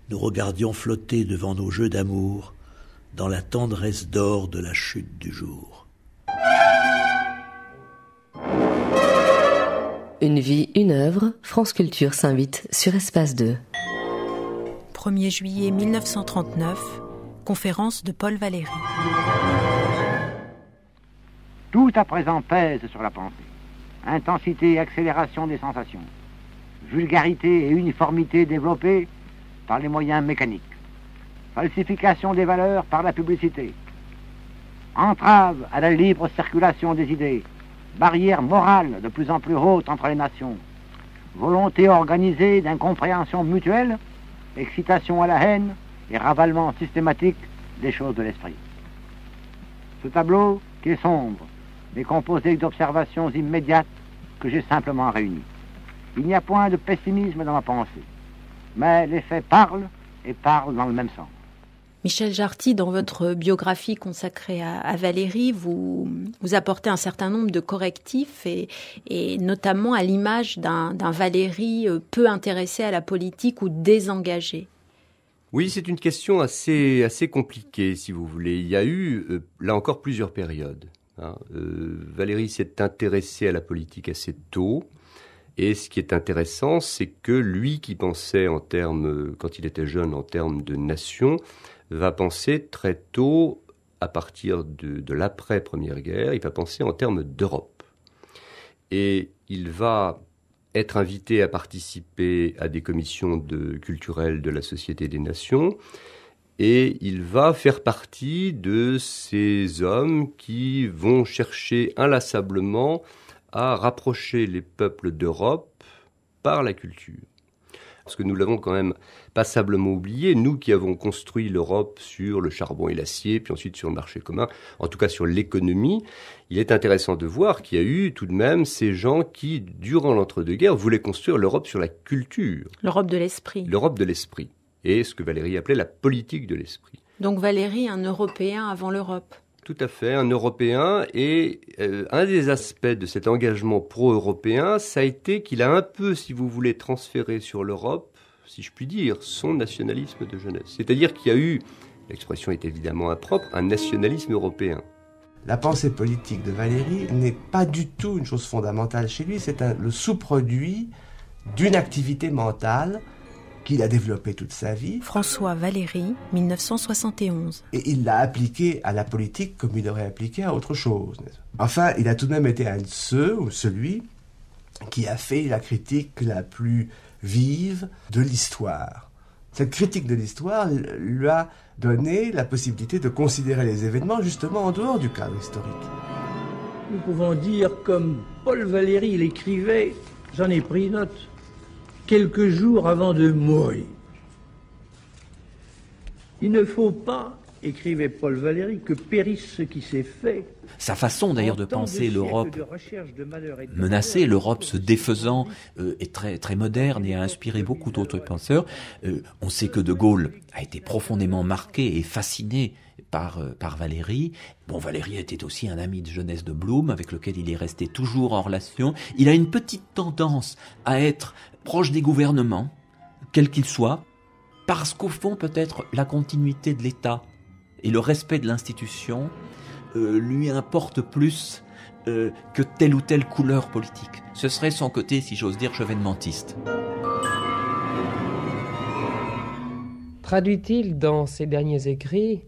nous regardions flotter devant nos jeux d'amour, dans la tendresse d'or de la chute du jour. Une vie, une œuvre, France Culture s'invite sur Espace 2. 1er juillet 1939, conférence de Paul Valéry. Tout à présent pèse sur la pensée. Intensité et accélération des sensations. Vulgarité et uniformité développées par les moyens mécaniques. Falsification des valeurs par la publicité. Entrave à la libre circulation des idées. Barrière morale de plus en plus haute entre les nations. Volonté organisée d'incompréhension mutuelle. Excitation à la haine et ravalement systématique des choses de l'esprit. Ce tableau, qui est sombre, mais composé d'observations immédiates que j'ai simplement réunies. Il n'y a point de pessimisme dans ma pensée, mais les faits parlent et parlent dans le même sens. Michel Jarty, dans votre biographie consacrée à Valéry, vous apportez un certain nombre de correctifs et notamment à l'image d'un Valéry peu intéressé à la politique ou désengagé. Oui, c'est une question assez compliquée, si vous voulez. Il y a eu, là encore, plusieurs périodes. Valéry s'est intéressé à la politique assez tôt. Et ce qui est intéressant, c'est que lui qui pensait en termes, quand il était jeune, en termes de nation, va penser très tôt, à partir de l'après-première guerre, il va penser en termes d'Europe. Et il va être invité à participer à des commissions culturelles de la Société des Nations, et il va faire partie de ces hommes qui vont chercher inlassablement à rapprocher les peuples d'Europe par la culture. Parce que nous l'avons quand même passablement oublié, nous qui avons construit l'Europe sur le charbon et l'acier, puis ensuite sur le marché commun, en tout cas sur l'économie, il est intéressant de voir qu'il y a eu tout de même ces gens qui, durant l'entre-deux-guerres, voulaient construire l'Europe sur la culture. L'Europe de l'esprit. L'Europe de l'esprit. Et ce que Valéry appelait la politique de l'esprit. Donc Valéry, un Européen avant l'Europe. Tout à fait, un Européen, et un des aspects de cet engagement pro-européen, ça a été qu'il a un peu, si vous voulez, transféré sur l'Europe, si je puis dire, son nationalisme de jeunesse. C'est-à-dire qu'il y a eu, l'expression est évidemment impropre, un nationalisme européen. La pensée politique de Valéry n'est pas du tout une chose fondamentale chez lui, c'est le sous-produit d'une activité mentale qu'il a développé toute sa vie. François Valéry, 1971. Et il l'a appliqué à la politique comme il aurait appliqué à autre chose. Enfin, il a tout de même été un de ceux, ou celui, qui a fait la critique la plus vive de l'histoire. Cette critique de l'histoire lui a donné la possibilité de considérer les événements justement en dehors du cadre historique. Nous pouvons dire, comme Paul Valéry l'écrivait, j'en ai pris note, quelques jours avant de mourir. Il ne faut pas, écrivait Paul Valéry, que périsse ce qui s'est fait. Sa façon d'ailleurs de penser l'Europe menacée, l'Europe se défaisant, est très, très moderne et a inspiré beaucoup d'autres penseurs. On sait que De Gaulle a été profondément marqué et fasciné par Valéry. Bon, Valéry était aussi un ami de jeunesse de Blum, avec lequel il est resté toujours en relation. Il a une petite tendance à être proche des gouvernements, quels qu'ils soient, parce qu'au fond, peut-être, la continuité de l'État et le respect de l'institution lui importe plus que telle ou telle couleur politique. Ce serait son côté, si j'ose dire, chevènementiste. Traduit-il dans ses derniers écrits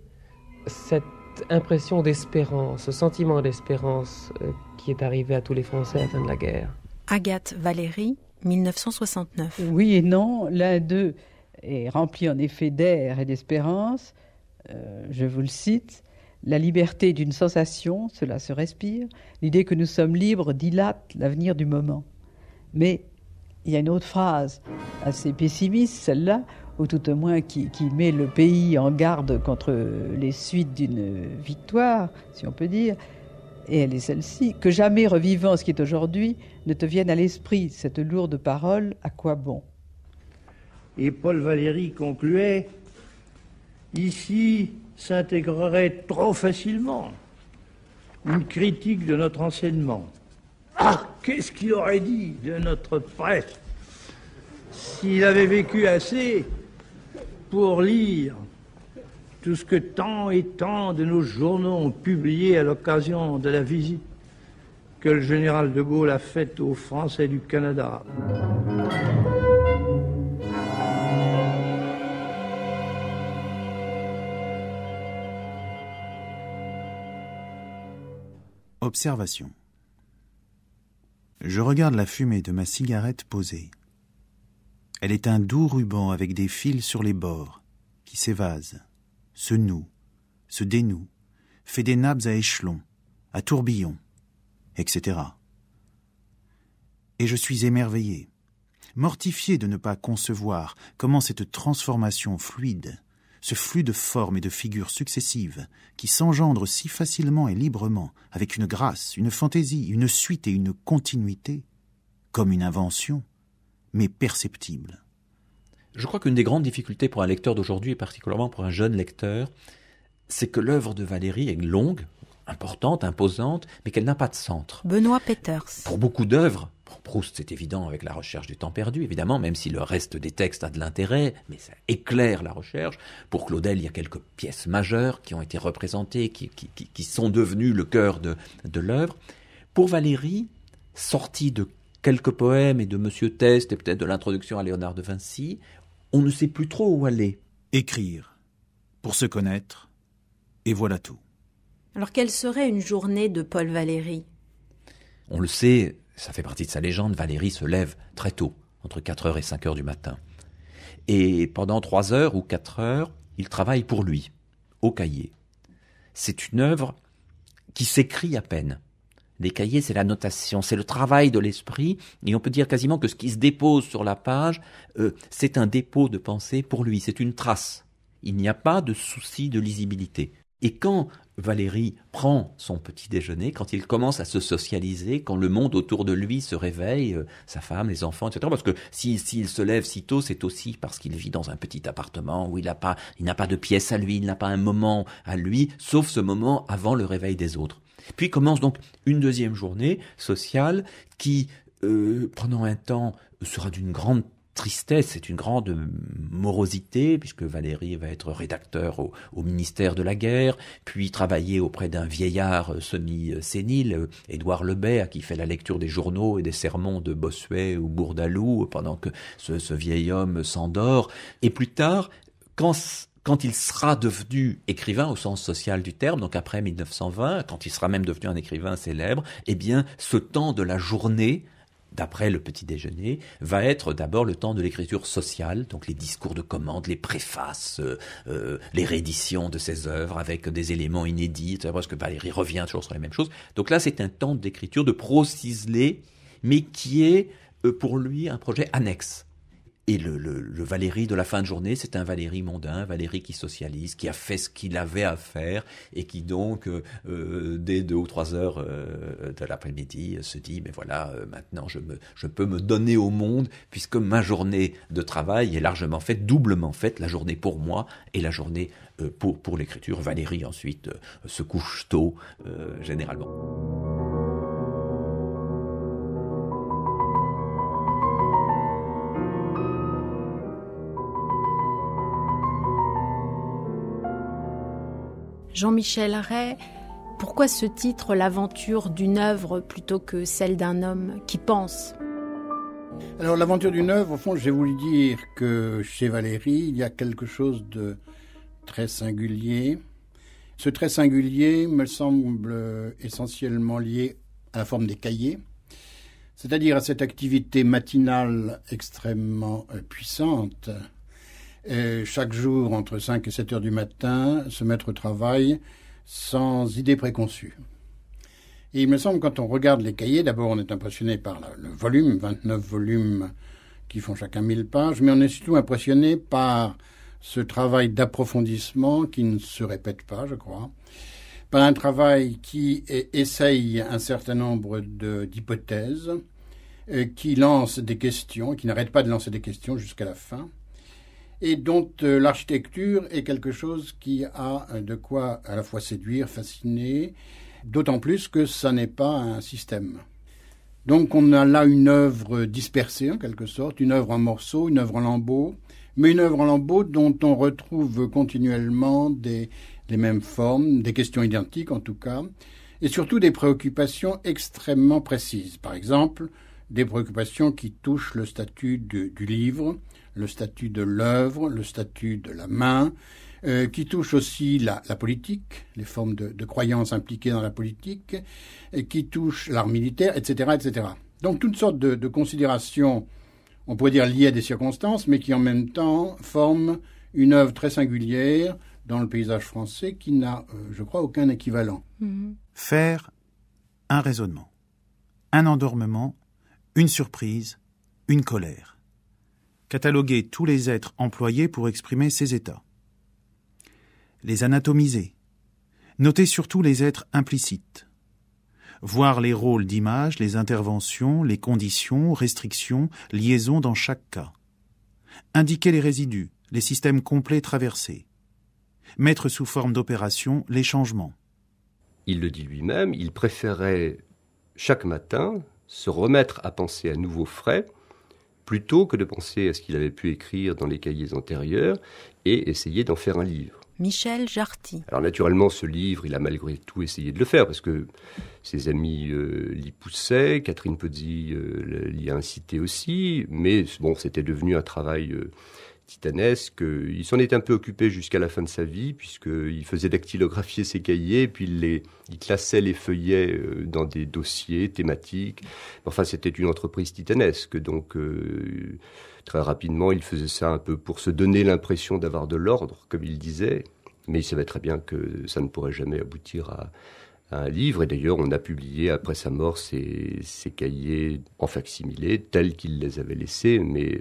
cette impression d'espérance, ce sentiment d'espérance qui est arrivé à tous les Français à la fin de la guerre? Agathe Valéry, 1969. Oui et non, l'un d'eux est rempli en effet d'air et d'espérance. Je vous le cite, « La liberté d'une sensation, cela se respire. L'idée que nous sommes libres dilate l'avenir du moment. » Mais il y a une autre phrase assez pessimiste, celle-là, ou tout au moins qui met le pays en garde contre les suites d'une victoire, si on peut dire. Et elle est celle-ci, « Que jamais revivant ce qui est aujourd'hui ne te vienne à l'esprit cette lourde parole, à quoi bon ?» Et Paul Valéry concluait, ici s'intégrerait trop facilement une critique de notre enseignement. Ah, qu'est-ce qu'il aurait dit de notre prêtre s'il avait vécu assez pour lire tout ce que tant et tant de nos journaux ont publié à l'occasion de la visite que le général de Gaulle a faite aux Français du Canada. Observation. Je regarde la fumée de ma cigarette posée. Elle est un doux ruban avec des fils sur les bords, qui s'évasent, se noue, se dénoue, fait des nappes à échelons, à tourbillons, etc. Et je suis émerveillé, mortifié de ne pas concevoir comment cette transformation fluide, ce flux de formes et de figures successives, qui s'engendrent si facilement et librement, avec une grâce, une fantaisie, une suite et une continuité, comme une invention, mais perceptible. Je crois qu'une des grandes difficultés pour un lecteur d'aujourd'hui, et particulièrement pour un jeune lecteur, c'est que l'œuvre de Valéry est longue, importante, imposante, mais qu'elle n'a pas de centre. Benoît Peters. Pour beaucoup d'œuvres, pour Proust c'est évident avec La recherche du temps perdu, évidemment, même si le reste des textes a de l'intérêt, mais ça éclaire la recherche. Pour Claudel, il y a quelques pièces majeures qui ont été représentées, qui sont devenues le cœur de l'œuvre. Pour Valéry, sorti de quelques poèmes et de Monsieur Teste et peut-être de l'introduction à Léonard de Vinci, on ne sait plus trop où aller. Écrire, pour se connaître, et voilà tout. Alors quelle serait une journée de Paul Valéry ? On le sait, ça fait partie de sa légende, Valéry se lève très tôt, entre 4h et 5h du matin. Et pendant 3 heures ou 4 heures, il travaille pour lui, au cahier. C'est une œuvre qui s'écrit à peine. Les cahiers, c'est la notation, c'est le travail de l'esprit, et on peut dire quasiment que ce qui se dépose sur la page, c'est un dépôt de pensée pour lui, c'est une trace. Il n'y a pas de souci de lisibilité. Et quand Valéry prend son petit déjeuner, quand il commence à se socialiser, quand le monde autour de lui se réveille, sa femme, les enfants, etc. Parce que s'il se lève si tôt, c'est aussi parce qu'il vit dans un petit appartement où il n'a pas de pièce à lui, il n'a pas un moment à lui, sauf ce moment avant le réveil des autres. Puis commence donc une deuxième journée sociale qui, pendant un temps, sera d'une grande tristesse, c'est une grande morosité, puisque Valéry va être rédacteur au ministère de la Guerre, puis travailler auprès d'un vieillard semi-sénile, Édouard Lebet, à qui fait la lecture des journaux et des sermons de Bossuet ou Bourdaloue, pendant que ce vieil homme s'endort. Et plus tard, quand il sera devenu écrivain au sens social du terme, donc après 1920, quand il sera même devenu un écrivain célèbre, eh bien, ce temps de la journée, d'après le petit déjeuner, va être d'abord le temps de l'écriture sociale, donc les discours de commande, les préfaces, les rééditions de ses œuvres avec des éléments inédits, parce que Valéry revient toujours sur les mêmes choses. Donc là, c'est un temps d'écriture, de prose ciselée, mais qui est pour lui un projet annexe. Et le Valéry de la fin de journée, c'est un Valéry mondain, un Valéry qui socialise, qui a fait ce qu'il avait à faire et qui donc, dès 2 ou 3 heures de l'après-midi, se dit, mais voilà, maintenant je peux me donner au monde puisque ma journée de travail est largement faite, doublement faite, la journée pour moi et la journée pour l'écriture. Valéry ensuite se couche tôt, généralement. Jean-Michel Ray, pourquoi ce titre, l'aventure d'une œuvre plutôt que celle d'un homme qui pense ? Alors l'aventure d'une œuvre, au fond, j'ai voulu dire que chez Valéry, il y a quelque chose de très singulier. Ce très singulier me semble essentiellement lié à la forme des cahiers, c'est-à-dire à cette activité matinale extrêmement puissante. Chaque jour, entre 5 et 7 heures du matin, se mettre au travail sans idée préconçue. Et il me semble, quand on regarde les cahiers, d'abord on est impressionné par le volume, 29 volumes qui font chacun 1000 pages, mais on est surtout impressionné par ce travail d'approfondissement qui ne se répète pas, je crois, par un travail qui essaye un certain nombre d'hypothèses, qui lance des questions, qui n'arrête pas de lancer des questions jusqu'à la fin, et dont l'architecture est quelque chose qui a de quoi à la fois séduire, fasciner, d'autant plus que ça n'est pas un système. Donc on a là une œuvre dispersée en quelque sorte, une œuvre en morceaux, une œuvre en lambeaux, mais une œuvre en lambeaux dont on retrouve continuellement les mêmes formes, des questions identiques en tout cas, et surtout des préoccupations extrêmement précises. Par exemple, des préoccupations qui touchent le statut du livre, le statut de l'œuvre, le statut de la main, qui touchent aussi la politique, les formes de croyances impliquées dans la politique, et qui touchent l'art militaire, etc., etc. Donc toutes sortes de considérations, on pourrait dire liées à des circonstances, mais qui en même temps forment une œuvre très singulière dans le paysage français qui n'a, je crois, aucun équivalent. Faire un raisonnement, un endormement, une surprise, une colère. Cataloguer tous les êtres employés pour exprimer ces états. Les anatomiser. Noter surtout les êtres implicites. Voir les rôles d'image, les interventions, les conditions, restrictions, liaisons dans chaque cas. Indiquer les résidus, les systèmes complets traversés. Mettre sous forme d'opération les changements. il le dit lui-même, il préférait chaque matin se remettre à penser à nouveau frais, plutôt que de penser à ce qu'il avait pu écrire dans les cahiers antérieurs et essayer d'en faire un livre. Michel Jarty. Alors naturellement, ce livre, il a malgré tout essayé de le faire, parce que ses amis l'y poussaient, Catherine Pozzi l'y a incité aussi, mais bon, c'était devenu un travail titanesque. Il s'en est un peu occupé jusqu'à la fin de sa vie, puisqu'il faisait dactylographier ses cahiers, puis il classait les feuillets dans des dossiers thématiques. Enfin, c'était une entreprise titanesque, donc très rapidement, il faisait ça un peu pour se donner l'impression d'avoir de l'ordre, comme il disait, mais il savait très bien que ça ne pourrait jamais aboutir à un livre, et d'ailleurs on a publié après sa mort ses cahiers en facsimilé, tels qu'il les avait laissés, mais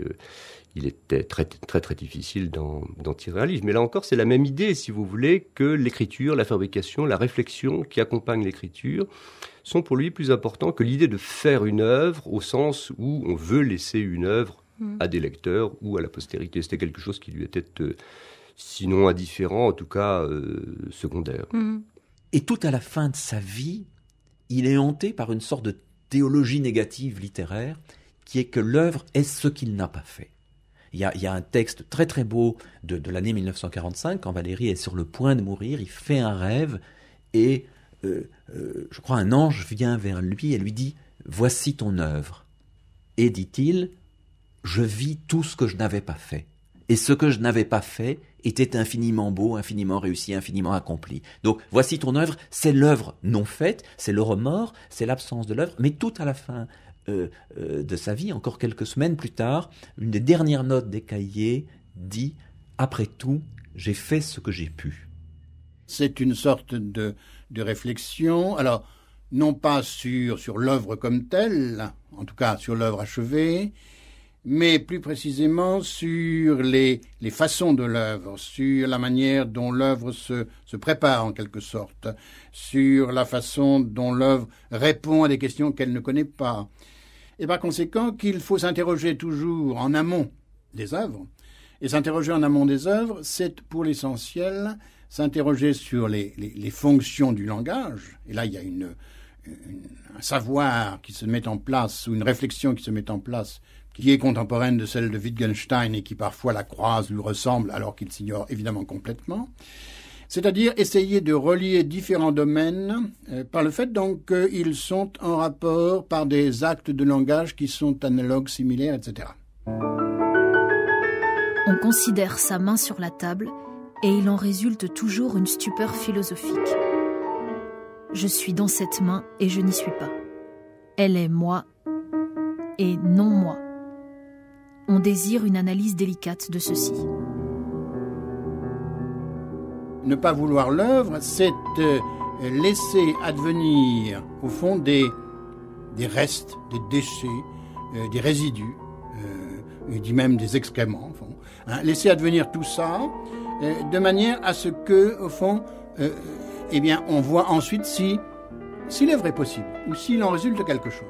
il était très, très, très difficile d'en tirer un livre. Mais là encore, c'est la même idée, si vous voulez, que l'écriture, la fabrication, la réflexion qui accompagne l'écriture sont pour lui plus importants que l'idée de faire une œuvre au sens où on veut laisser une œuvre à des lecteurs ou à la postérité. C'était quelque chose qui lui était, sinon indifférent, en tout cas secondaire. Et tout à la fin de sa vie, il est hanté par une sorte de théologie négative littéraire qui est que l'œuvre est ce qu'il n'a pas fait. Il y a un texte très très beau de l'année 1945, quand Valéry est sur le point de mourir, il fait un rêve et je crois un ange vient vers lui et lui dit « Voici ton œuvre ». Et dit-il « Je vis tout ce que je n'avais pas fait ». Et ce que je n'avais pas fait était infiniment beau, infiniment réussi, infiniment accompli. Donc voici ton œuvre, c'est l'œuvre non faite, c'est le remords, c'est l'absence de l'œuvre, mais tout à la fin de sa vie, encore quelques semaines plus tard, une des dernières notes des cahiers dit « Après tout, j'ai fait ce que j'ai pu ». C'est une sorte de réflexion, alors non pas sur l'œuvre comme telle, en tout cas sur l'œuvre achevée, mais plus précisément sur les façons de l'œuvre, sur la manière dont l'œuvre se prépare en quelque sorte, sur la façon dont l'œuvre répond à des questions qu'elle ne connaît pas. Et par conséquent qu'il faut s'interroger toujours en amont des œuvres. Et s'interroger en amont des œuvres, c'est pour l'essentiel s'interroger sur les fonctions du langage. Et là, il y a un savoir qui se met en place, ou une réflexion qui se met en place, qui est contemporaine de celle de Wittgenstein et qui parfois la croise, lui ressemble, alors qu'il s'ignore évidemment complètement. C'est-à-dire essayer de relier différents domaines par le fait donc qu'ils sont en rapport par des actes de langage qui sont analogues, similaires, etc. On considère sa main sur la table et il en résulte toujours une stupeur philosophique. Je suis dans cette main et je n'y suis pas. Elle est moi et non moi. On désire une analyse délicate de ceci. Ne pas vouloir l'œuvre, c'est laisser advenir, au fond, des restes, des déchets, des résidus, et dit même des excréments, au fond. Laisser advenir tout ça, de manière à ce que, au fond, eh bien, on voit ensuite si l'œuvre est possible, ou s'il en résulte quelque chose.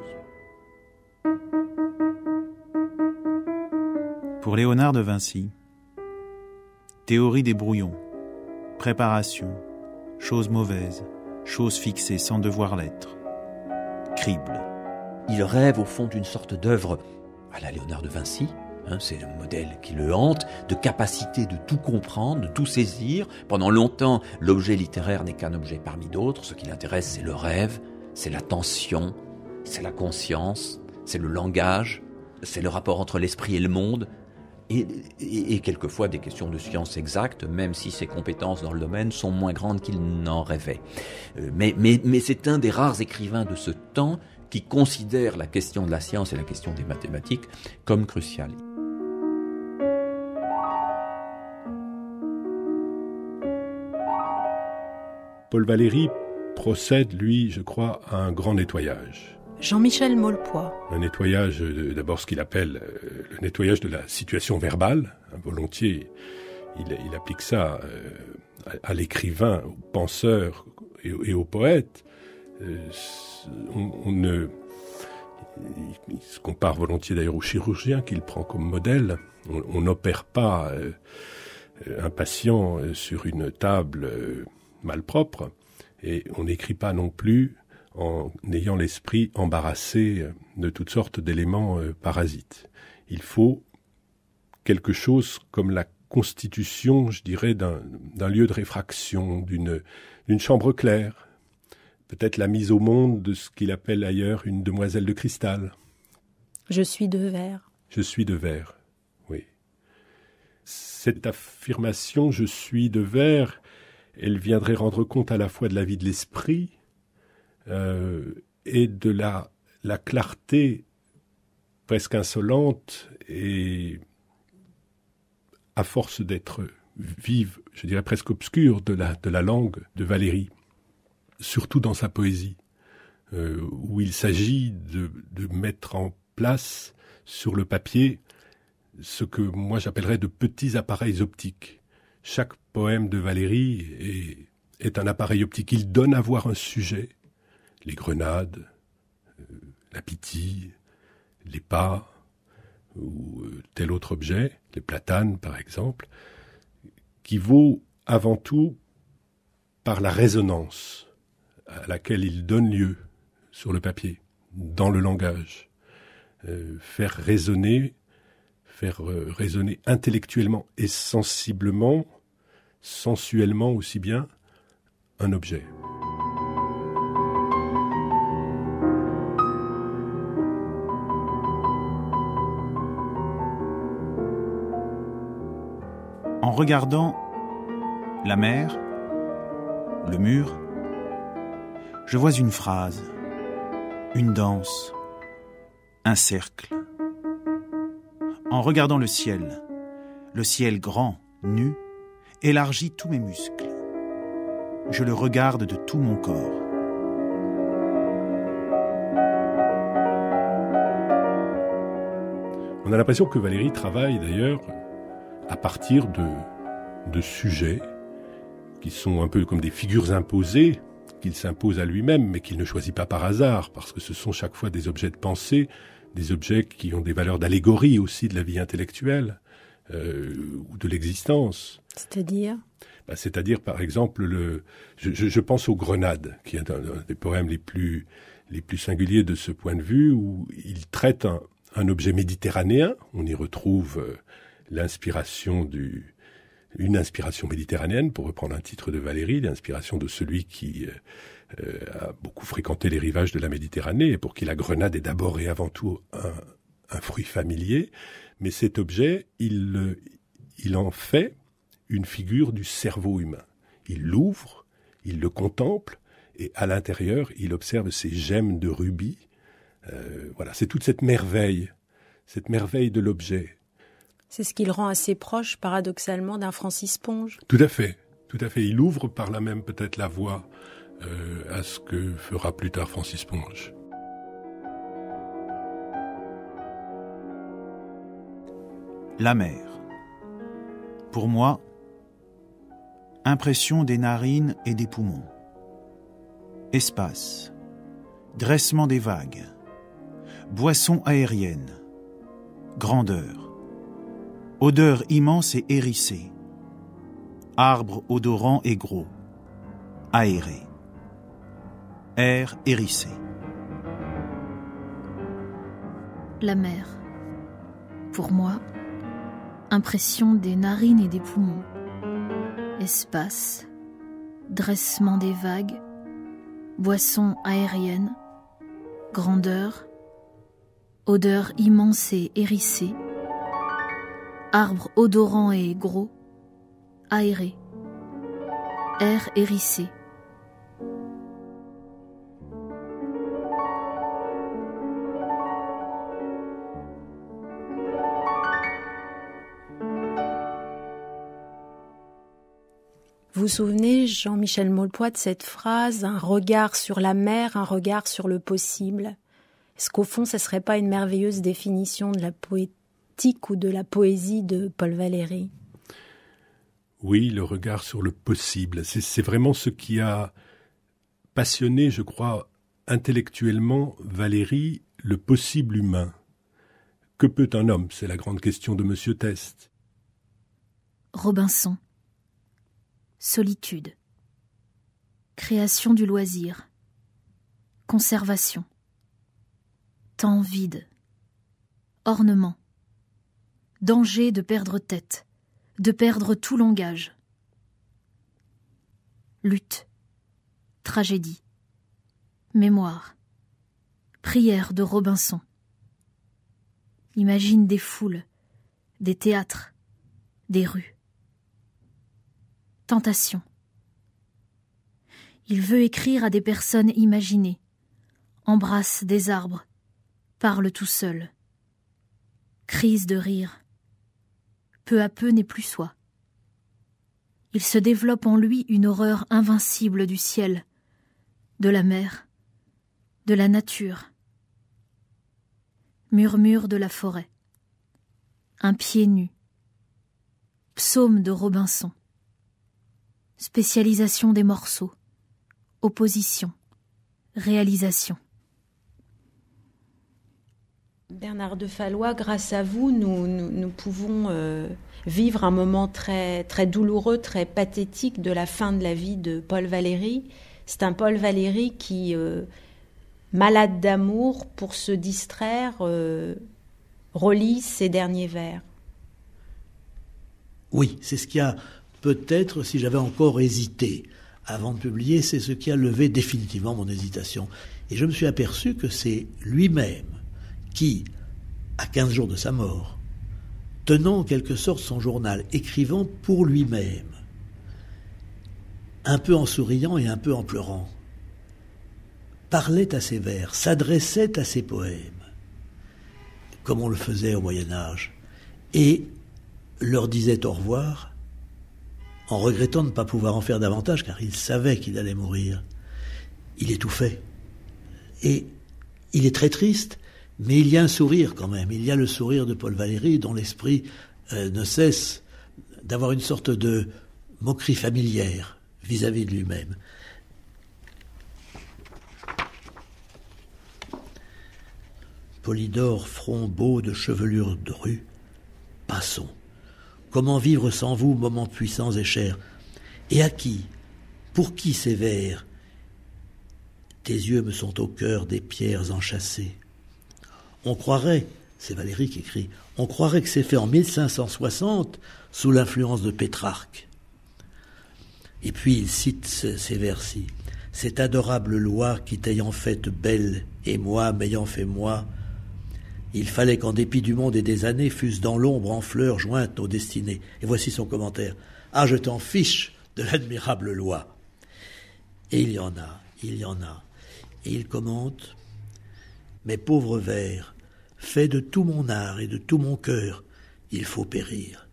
Pour Léonard de Vinci, théorie des brouillons, préparation, chose mauvaise, chose fixée sans devoir l'être, crible. Il rêve au fond d'une sorte d'œuvre à la Léonard de Vinci, c'est le modèle qui le hante, de capacité de tout comprendre, de tout saisir. Pendant longtemps, l'objet littéraire n'est qu'un objet parmi d'autres. Ce qui l'intéresse, c'est le rêve, c'est l'attention, c'est la conscience, c'est le langage, c'est le rapport entre l'esprit et le monde. Et quelquefois des questions de science exacte, même si ses compétences dans le domaine sont moins grandes qu'il n'en rêvait. Mais c'est un des rares écrivains de ce temps qui considère la question de la science et la question des mathématiques comme cruciales. Paul Valéry procède, lui, je crois, à un grand nettoyage. Jean-Michel Maulepoix. Un nettoyage, d'abord ce qu'il appelle le nettoyage de la situation verbale. Volontiers, il applique ça à l'écrivain, au penseur et au poète. Il se compare volontiers d'ailleurs au chirurgien qu'il prend comme modèle. On n'opère pas un patient sur une table malpropre. Et on n'écrit pas non plus en ayant l'esprit embarrassé de toutes sortes d'éléments parasites. Il faut quelque chose comme la constitution, je dirais, d'un lieu de réfraction, d'une chambre claire, peut-être la mise au monde de ce qu'il appelle ailleurs une demoiselle de cristal. Je suis de verre. Je suis de verre, oui. Cette affirmation « je suis de verre », elle viendrait rendre compte à la fois de la vie de l'esprit et de la clarté presque insolente et à force d'être vive, je dirais presque obscure, de la langue de Valéry, surtout dans sa poésie, où il s'agit de mettre en place sur le papier ce que moi j'appellerais de petits appareils optiques. Chaque poème de Valéry est un appareil optique. Il donne à voir un sujet, les grenades, la Pythie, les pas, ou tel autre objet, les platanes par exemple, qui vaut avant tout par la résonance à laquelle il donne lieu sur le papier, dans le langage. Faire résonner intellectuellement et sensiblement, sensuellement aussi bien, un objet. En regardant la mer, le mur, je vois une phrase, une danse, un cercle. En regardant le ciel grand, nu, élargit tous mes muscles. Je le regarde de tout mon corps. On a l'impression que Valéry travaille d'ailleurs à partir de sujets qui sont un peu comme des figures imposées, qu'il s'impose à lui-même, mais qu'il ne choisit pas par hasard, parce que ce sont chaque fois des objets de pensée, des objets qui ont des valeurs d'allégorie aussi de la vie intellectuelle ou de l'existence. C'est-à-dire ? C'est-à-dire, par exemple, je pense aux Grenades, qui est un des poèmes les plus singuliers de ce point de vue, où il traite un objet méditerranéen. On y retrouve une inspiration méditerranéenne, pour reprendre un titre de Valéry, l'inspiration de celui qui a beaucoup fréquenté les rivages de la Méditerranée et pour qui la grenade est d'abord et avant tout un fruit familier. Mais cet objet, il en fait une figure du cerveau humain. Il l'ouvre, il le contemple et à l'intérieur, il observe ces gemmes de rubis. Voilà, c'est toute cette merveille de l'objet. C'est ce qui le rend assez proche, paradoxalement, d'un Francis Ponge. Tout à fait. Il ouvre par là même peut-être la voie à ce que fera plus tard Francis Ponge. La mer. Pour moi, impression des narines et des poumons. Espace. Dressement des vagues. Boisson aérienne. Grandeur. Odeur immense et hérissée. Arbre odorant et gros. Aéré. Air hérissé. La mer. Pour moi, impression des narines et des poumons. Espace. Dressement des vagues. Boisson aérienne. Grandeur. Odeur immense et hérissée. Arbre odorant et gros. Aéré. Air hérissé. Vous vous souvenez, Jean-Michel Maulepoix, de cette phrase, un regard sur la mer, un regard sur le possible. Est-ce qu'au fond, ce ne serait pas une merveilleuse définition de la poétique ou de la poésie de Paul Valéry ? Oui, le regard sur le possible. C'est vraiment ce qui a passionné, je crois, intellectuellement Valéry, le possible humain. Que peut un homme ? C'est la grande question de Monsieur Teste. Robinson. Solitude. Création du loisir. Conservation. Temps vide. Ornement. Danger de perdre tête, de perdre tout langage. Lutte. Tragédie. Mémoire. Prière de Robinson. Imagine des foules, des théâtres, des rues. Tentation. Il veut écrire à des personnes imaginées, embrasse des arbres, parle tout seul. Crise de rire. Peu à peu n'est plus soi. Il se développe en lui une horreur invincible du ciel, de la mer, de la nature. Murmure de la forêt. Un pied nu. Psaume de Robinson. Spécialisation des morceaux. Opposition. Réalisation. Bernard de Fallois, grâce à vous, nous pouvons vivre un moment très, très douloureux, très pathétique de la fin de la vie de Paul Valéry. C'est un Paul Valéry qui, malade d'amour, pour se distraire, relit ses derniers vers. Oui, c'est ce qui a peut-être, si j'avais encore hésité avant de publier, c'est ce qui a levé définitivement mon hésitation. Et je me suis aperçu que c'est lui-même qui, à 15 jours de sa mort, tenant en quelque sorte son journal, écrivant pour lui-même, un peu en souriant et un peu en pleurant, parlait à ses vers, s'adressait à ses poèmes, comme on le faisait au Moyen-Âge, et leur disait au revoir, en regrettant de ne pas pouvoir en faire davantage, car il savait qu'il allait mourir. Il étouffait. Et il est très triste, mais il y a un sourire quand même. Il y a le sourire de Paul Valéry, dont l'esprit ne cesse d'avoir une sorte de moquerie familière vis-à-vis de lui-même. Polydore, front beau de chevelure drue, passons. Comment vivre sans vous, moments puissants et chers? Et à qui? Pour qui ces vers? Tes yeux me sont au cœur des pierres enchâssées. On croirait, c'est Valéry qui écrit, on croirait que c'est fait en 1560 sous l'influence de Pétrarque. Et puis il cite ces vers-ci. Cette adorable loi qui t'ayant faite belle et moi m'ayant fait moi, il fallait qu'en dépit du monde et des années fussent dans l'ombre en fleurs jointes nos destinées. Et voici son commentaire. Ah, je t'en fiche de l'admirable loi. Et il y en a. Et il commente, mes pauvres vers, faits de tout mon art et de tout mon cœur, il faut périr.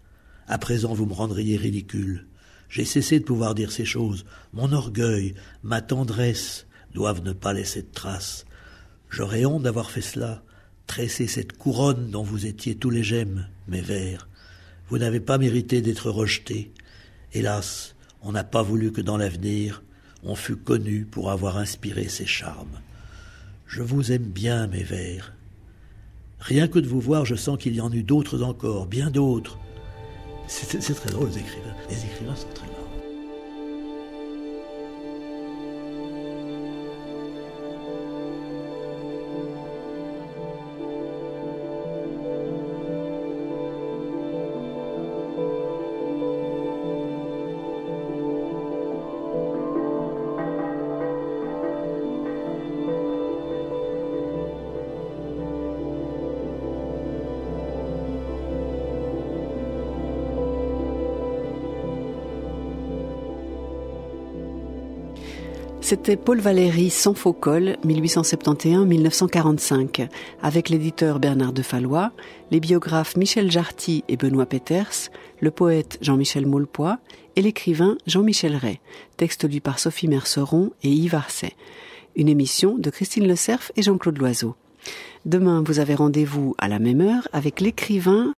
À présent vous me rendriez ridicule. J'ai cessé de pouvoir dire ces choses. Mon orgueil, ma tendresse doivent ne pas laisser de traces. J'aurais honte d'avoir fait cela. Tresser cette couronne dont vous étiez tous les gemmes, mes vers. Vous n'avez pas mérité d'être rejetés. Hélas, on n'a pas voulu que dans l'avenir, on fût connu pour avoir inspiré ces charmes. Je vous aime bien, mes vers. Rien que de vous voir, je sens qu'il y en eut d'autres encore, bien d'autres. C'est très drôle, les écrivains. Les écrivains sont très marrants. C'était Paul Valéry sans faux col, 1871-1945, avec l'éditeur Bernard de Fallois, les biographes Michel Jarty et Benoît Peters, le poète Jean-Michel Maulepoix et l'écrivain Jean-Michel Ray, texte lu par Sophie Merceron et Yves Arcet. Une émission de Christine Le Cerf et Jean-Claude Loiseau. Demain, vous avez rendez-vous à la même heure avec l'écrivain